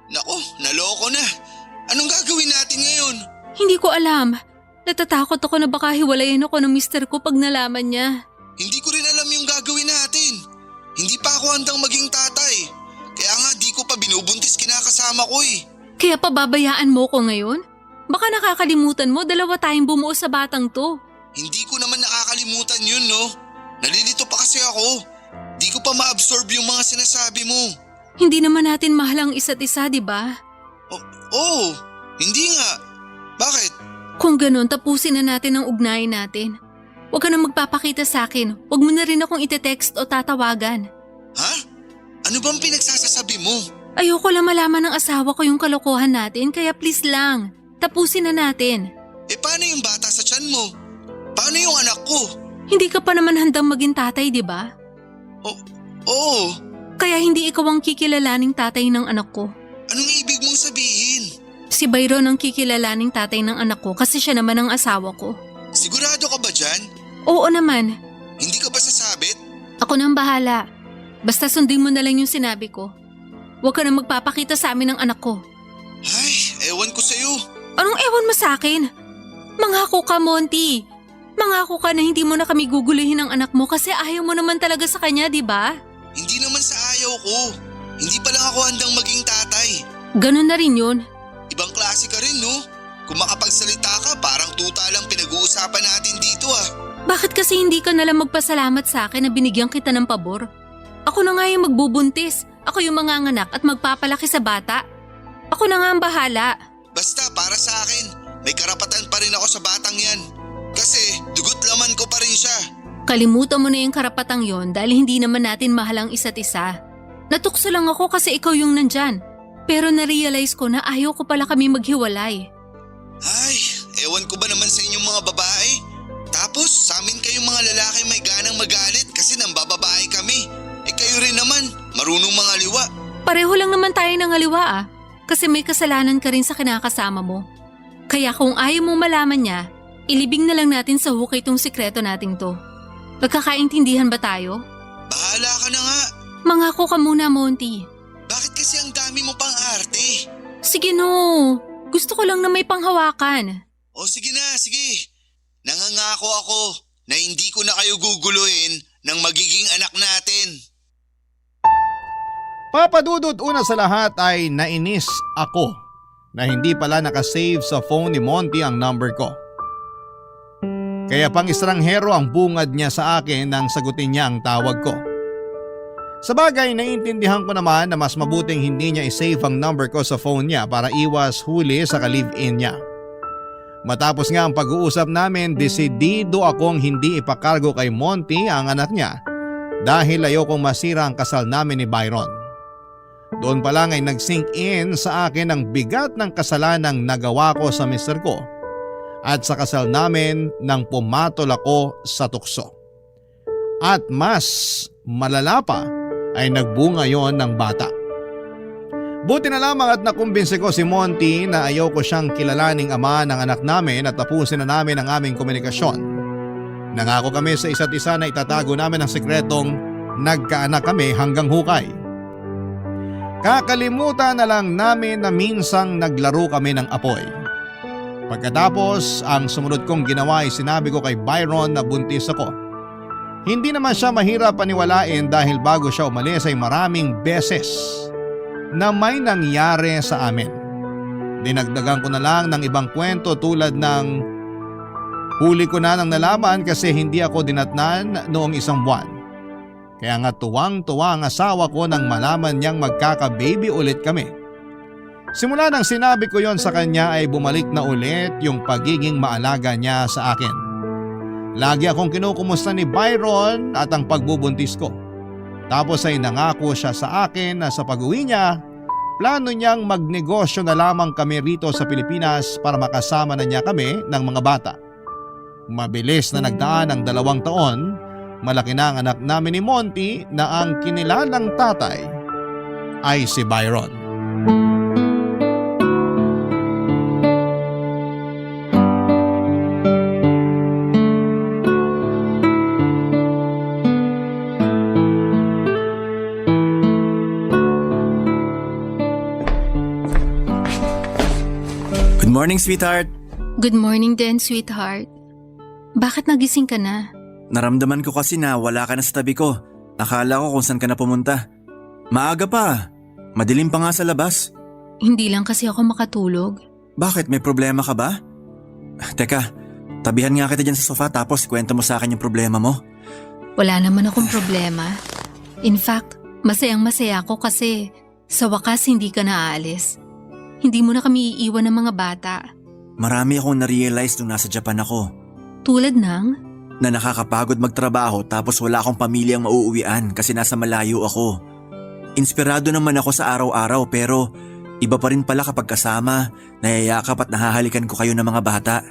Nako, naloko na. Anong gagawin natin ngayon? Hindi ko alam. Natatakot ako na baka hiwalayan ako ng mister ko pag nalaman niya. Hindi ko rin alam yung gagawin natin. Hindi pa ako handang maging tatay. Kaya nga di ko pa binubuntis kinakasama ko eh. Kaya pababayaan mo ko ngayon? Baka nakakalimutan mo, dalawa tayong bumuo sa batang to. Hindi ko naman nakakalimutan yun, no? Nalilito pa kasi ako. Di ko pa ma-absorb yung mga sinasabi mo. Hindi naman natin mahal ang isa't isa, di ba? Oo, hindi nga. Bakit? Kung ganun, tapusin na natin ang ugnayan natin. Huwag ka na magpapakita sa akin. Huwag mo na rin akong ite-text o tatawagan. Ha? Ano bang pinagsasasabi mo? Ayoko lang malaman ng asawa ko yung kalokohan natin, kaya please lang, tapusin na natin. Paano yung bata sa tiyan mo? Paano yung anak ko? Hindi ka pa naman handang maging tatay, di ba? Oo. Kaya hindi ikaw ang kikilalaning tatay ng anak ko. Anong ibig mong sabihin? Si Byron ang kikilalaning tatay ng anak ko kasi siya naman ang asawa ko. Sigurado ka ba dyan? Oo naman. Hindi ka ba sasabit? Ako nang bahala. Basta sundin mo na lang yung sinabi ko. Huwag ka na magpapakita sa amin ng anak ko. Ay, ewan ko sa'yo. Anong ewan mo sa akin? Mangako ka, Monty. Mangako ka na hindi mo na kami guguluhin ng anak mo kasi ayaw mo naman talaga sa kanya, di ba? Hindi naman sa ayaw ko. Hindi pa lang ako handang maging tatay. Ganun na rin yun. Ibang klase ka rin, no? Kung makapagsalita ka, parang tuta lang pinag-uusapan natin dito ah. Bakit kasi hindi ka nalang magpasalamat sa akin na binigyan kita ng pabor? Ako na nga yung magbubuntis. Ako yung manganganak at magpapalaki sa bata. Ako na nga ang bahala. Basta para sa akin, may karapatan pa rin ako sa batang yan. Kasi dugot laman ko pa rin siya. Kalimutan mo na yung karapatang yon dahil hindi naman natin mahal ang isa't isa. Natukso lang ako kasi ikaw yung nandyan. Pero na-realize ko na ayaw ko pala kami maghiwalay. Ay, ewan ko ba naman sa inyong mga babae? Tapos sa amin kayong mga lalaki may ganang magalit kasi nambababae kami. Kayo rin naman, marunong mga liwa. Pareho lang naman tayo ng aliwa ah. Kasi may kasalanan ka rin sa kinakasama mo. Kaya kung ayaw mong malaman niya, ilibing na lang natin sa hukay tong sikreto nating to. Nagkakaintindihan ba tayo? Bahala ka na nga. Mangako ka muna, Monty. Bakit kasi ang dami mo pang arte? Sige no, gusto ko lang na may panghawakan. O sige na, sige. Nangangako ako na hindi ko na kayo guguluhin ng magiging anak natin. Papadudot, una sa lahat ay nainis ako na hindi pala nakasave sa phone ni Monty ang number ko. Kaya pang estranghero ang bungad niya sa akin nang sagutin niya ang tawag ko. Sa bagay, naiintindihan ko naman na mas mabuting hindi niya isave ang number ko sa phone niya para iwas huli sa ka-live-in niya. Matapos nga ang pag-uusap namin, desidido akong hindi ipakargo kay Monty ang anak niya dahil ayokong masira ang kasal namin ni Byron. Doon pa lang ay nag-sink in sa akin ang bigat ng kasalanang nagawa ko sa mister ko at sa kasal namin nang pumatol ako sa tukso. At mas malala pa ay nagbunga yon ng bata. Buti na lamang at nakumbinsi ko si Monty na ayaw ko siyang kilalaning ama ng anak namin at tapusin na namin ang aming komunikasyon. Nangako kami sa isa't isa na itatago namin ang sikretong nagkaanak kami hanggang hukay. Kakalimutan na lang namin na minsang naglaro kami ng apoy. Pagkatapos, ang sumunod kong ginawa ay sinabi ko kay Byron na buntis ako. Hindi naman siya mahirap paniwalain dahil bago siya umalis ay maraming beses na may nangyari sa amin. Dinagdagan ko na lang ng ibang kwento tulad ng huli ko na ng nalaman kasi hindi ako dinatnan noong 1 buwan. Kaya nga tuwang-tuwa ang asawa ko nang malaman niyang magkaka-baby ulit kami. Simula nang sinabi ko yon sa kanya ay bumalik na ulit yung pagiging maalaga niya sa akin. Lagi akong kinukumusta ni Byron at ang pagbubuntis ko. Tapos ay nangako siya sa akin na sa pag-uwi niya, plano niyang magnegosyo na lamang kami rito sa Pilipinas para makasama na niya kami ng mga bata. Mabilis na nagdaan ang 2 taon, malaki na ang anak namin ni Monty na ang kinilalang tatay ay si Byron. Good morning, sweetheart. Good morning din, sweetheart. Bakit nagising ka na? Naramdaman ko kasi na wala ka na sa tabi ko. Akala ko kung saan ka na pumunta. Maaga pa. Madilim pa nga sa labas. Hindi lang kasi ako makatulog. Bakit? May problema ka ba? Teka, tabihan nga kita dyan sa sofa tapos kwento mo sa akin yung problema mo. Wala naman akong problema. In fact, masayang-masaya ako kasi sa wakas hindi ka naaalis. Hindi mo na kami iiwan ng mga bata. Marami akong na-realize nung nasa Japan ako. Tulad ng? Na nakakapagod magtrabaho tapos wala akong pamilyang mauuwian kasi nasa malayo ako. Inspirado naman ako sa araw-araw pero iba pa rin pala kapag kasama, nayayakap at nahahalikan ko kayo ng mga bata.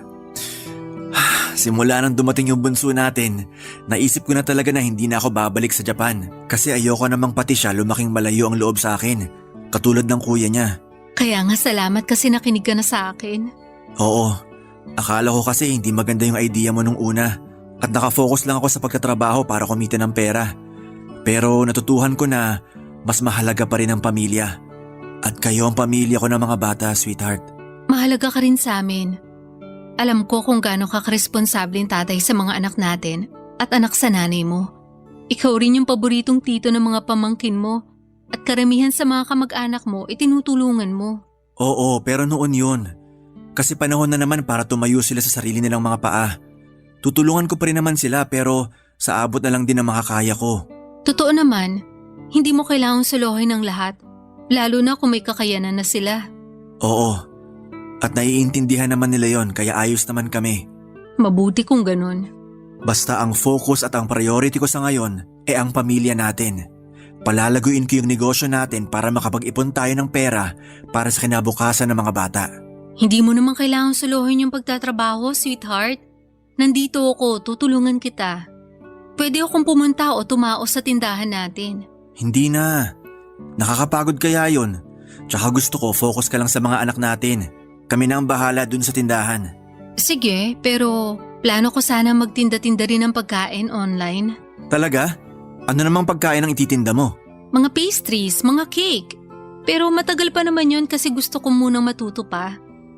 Simula nang dumating yung bunso natin, naisip ko na talaga na hindi na ako babalik sa Japan kasi ayoko namang pati siya lumaking malayo ang loob sa akin, katulad ng kuya niya. Kaya nga salamat kasi nakinig ka na sa akin. Oo, akala ko kasi hindi maganda yung idea mo nung una at nakafocus lang ako sa pagtatrabaho para kumita ng pera. Pero natutuhan ko na mas mahalaga pa rin ang pamilya. At kayo ang pamilya ko ng mga bata, sweetheart. Mahalaga ka rin sa amin. Alam ko kung gaano ka karesponsabling tatay sa mga anak natin at anak sa nanay mo. Ikaw rin yung paboritong tito ng mga pamangkin mo at karamihan sa mga kamag-anak mo itinutulungan mo. Oo, pero noon yun. Kasi panahon na naman para tumayo sila sa sarili nilang mga paa. Tutulungan ko pa rin naman sila pero sa abot na lang din ang makakaya ko. Totoo naman, hindi mo kailangang suluhin ng lahat, lalo na kung may kakayanan na sila. Oo, at naiintindihan naman nila yon kaya ayos naman kami. Mabuti kung ganun. Basta ang focus at ang priority ko sa ngayon ay ang pamilya natin. Palalaguin ko yung negosyo natin para makapag-ipon tayo ng pera para sa kinabukasan ng mga bata. Hindi mo naman kailangang suluhin yung pagtatrabaho, sweetheart. Nandito ako, tutulungan kita. Pwede akong pumunta o tumao sa tindahan natin. Hindi na. Nakakapagod kaya yun. Tsaka gusto ko focus ka lang sa mga anak natin. Kami na ang bahala dun sa tindahan. Sige, pero plano ko sana magtinda-tinda rin ng pagkain online. Talaga? Ano namang pagkain ang ititinda mo? Mga pastries, mga cake. Pero matagal pa naman yun kasi gusto ko munang matuto pa.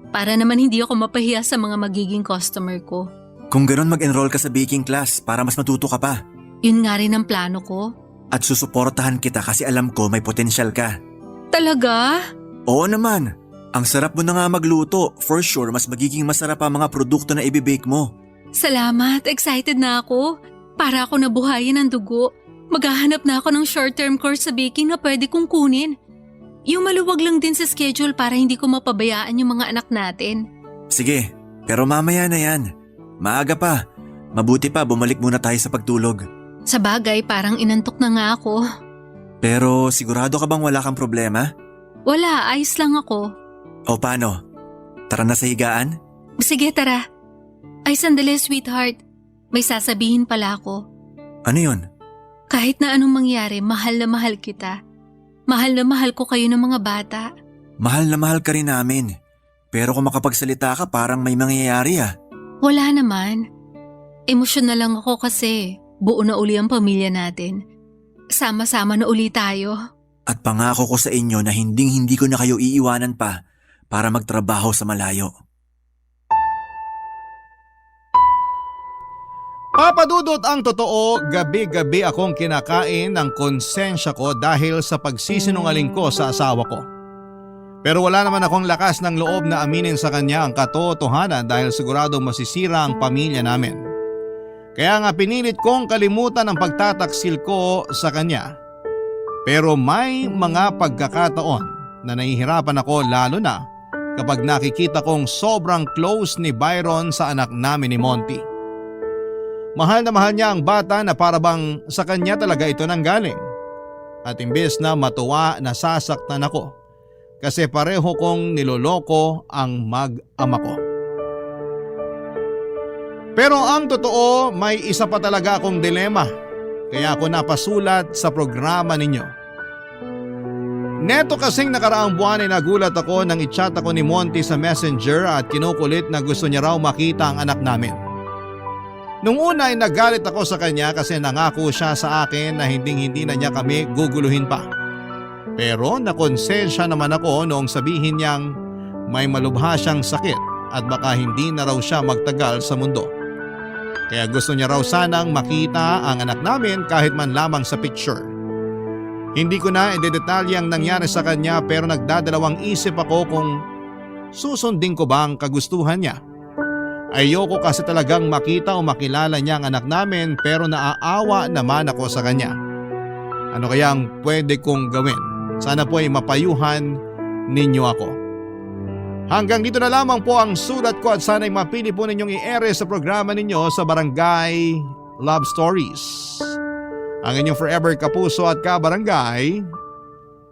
Para naman hindi ako mapahiya sa mga magiging customer ko. Kung ganoon mag-enroll ka sa baking class para mas matuto ka pa. Yun nga rin ang plano ko. At susuportahan kita kasi alam ko may potensyal ka. Talaga? Oo naman. Ang sarap mo na nga magluto. For sure, mas magiging masarap ang mga produkto na ibibake mo. Salamat, excited na ako. Para ako nabuhayin ng dugo. Maghahanap na ako ng short-term course sa baking na pwede kong kunin. Yung maluwag lang din sa schedule para hindi ko mapabayaan yung mga anak natin. Sige, pero mamaya na yan. Maaga pa. Mabuti pa bumalik muna tayo sa pagtulog. Sa bagay, parang inantok na nga ako. Pero sigurado ka bang wala kang problema? Wala, ayos lang ako. O paano? Tara na sa higaan? Sige, tara. Ay sandali sweetheart, may sasabihin pala ako. Ano yun? Kahit na anong mangyari, mahal na mahal kita. Mahal na mahal ko kayo ng mga bata. Mahal na mahal ka rin namin. Pero kung makapagsalita ka parang may mangyayari ah. Wala naman. Emosyon na lang ako kasi buo na uli ang pamilya natin. Sama-sama na uli tayo. At pangako ko sa inyo na hindi ko na kayo iiwanan pa para magtrabaho sa malayo. Papadudot ang totoo, gabi-gabi akong kinakain ng konsensya ko dahil sa pagsisinungaling ko sa asawa ko. Pero wala naman akong lakas ng loob na aminin sa kanya ang katotohanan dahil siguradong masisira ang pamilya namin. Kaya nga pinilit kong kalimutan ang pagtataksil ko sa kanya. Pero may mga pagkakataon na nahihirapan ako lalo na kapag nakikita kong sobrang close ni Byron sa anak namin ni Monty. Mahal na mahal niya ang bata na parabang sa kanya talaga ito nanggaling. At imbes na matuwa, nasasaktan ako kasi pareho kong niloloko ang mag-ama ko. Pero ang totoo, may isa pa talaga akong dilema kaya ako napasulat sa programa ninyo. Neto kasing nakaraang buwan ay nagulat ako nang i-chat ako ni Monty sa Messenger at kinukulit na gusto niya raw makita ang anak namin. Nung una ay nagalit ako sa kanya kasi nangako siya sa akin na hindi na niya kami guguluhin pa. Pero nakonsensya naman ako noong sabihin niyang may malubha siyang sakit at baka hindi na raw siya magtagal sa mundo. Kaya gusto niya raw sanang makita ang anak namin kahit man lamang sa picture. Hindi ko na idedetalye ang nangyari sa kanya pero nagdadalawang isip ako kung susundin ko ba ang kagustuhan niya. Ayoko kasi talagang makita o makilala niya ang anak namin pero naaawa naman ako sa kanya. Ano kaya ang pwede kong gawin? Sana po ay mapayuhan ninyo ako. Hanggang dito na lamang po ang sulat ko at sana'y mapili po ninyong i-ere sa programa ninyo sa Barangay Love Stories. Ang inyong forever kapuso at kabarangay,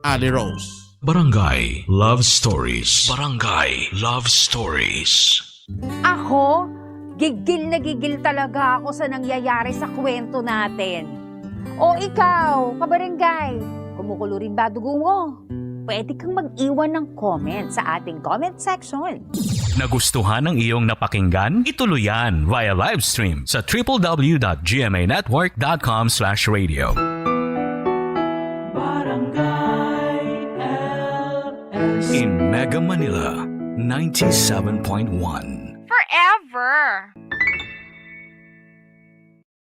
Ali Rose. Barangay Love Stories. Barangay Love Stories. Ako, gigil na gigil talaga ako sa nangyayari sa kwento natin. O ikaw, kabarangay, kumukulo rin ba dugo mo? Pwede kang mag-iwan ng comment sa ating comment section. Nagustuhan ng iyong napakinggan? Ituloy yan via live stream sa www.gmanetwork.com/radio. Barangay LS. In Mega Manila, 97.1. Forever.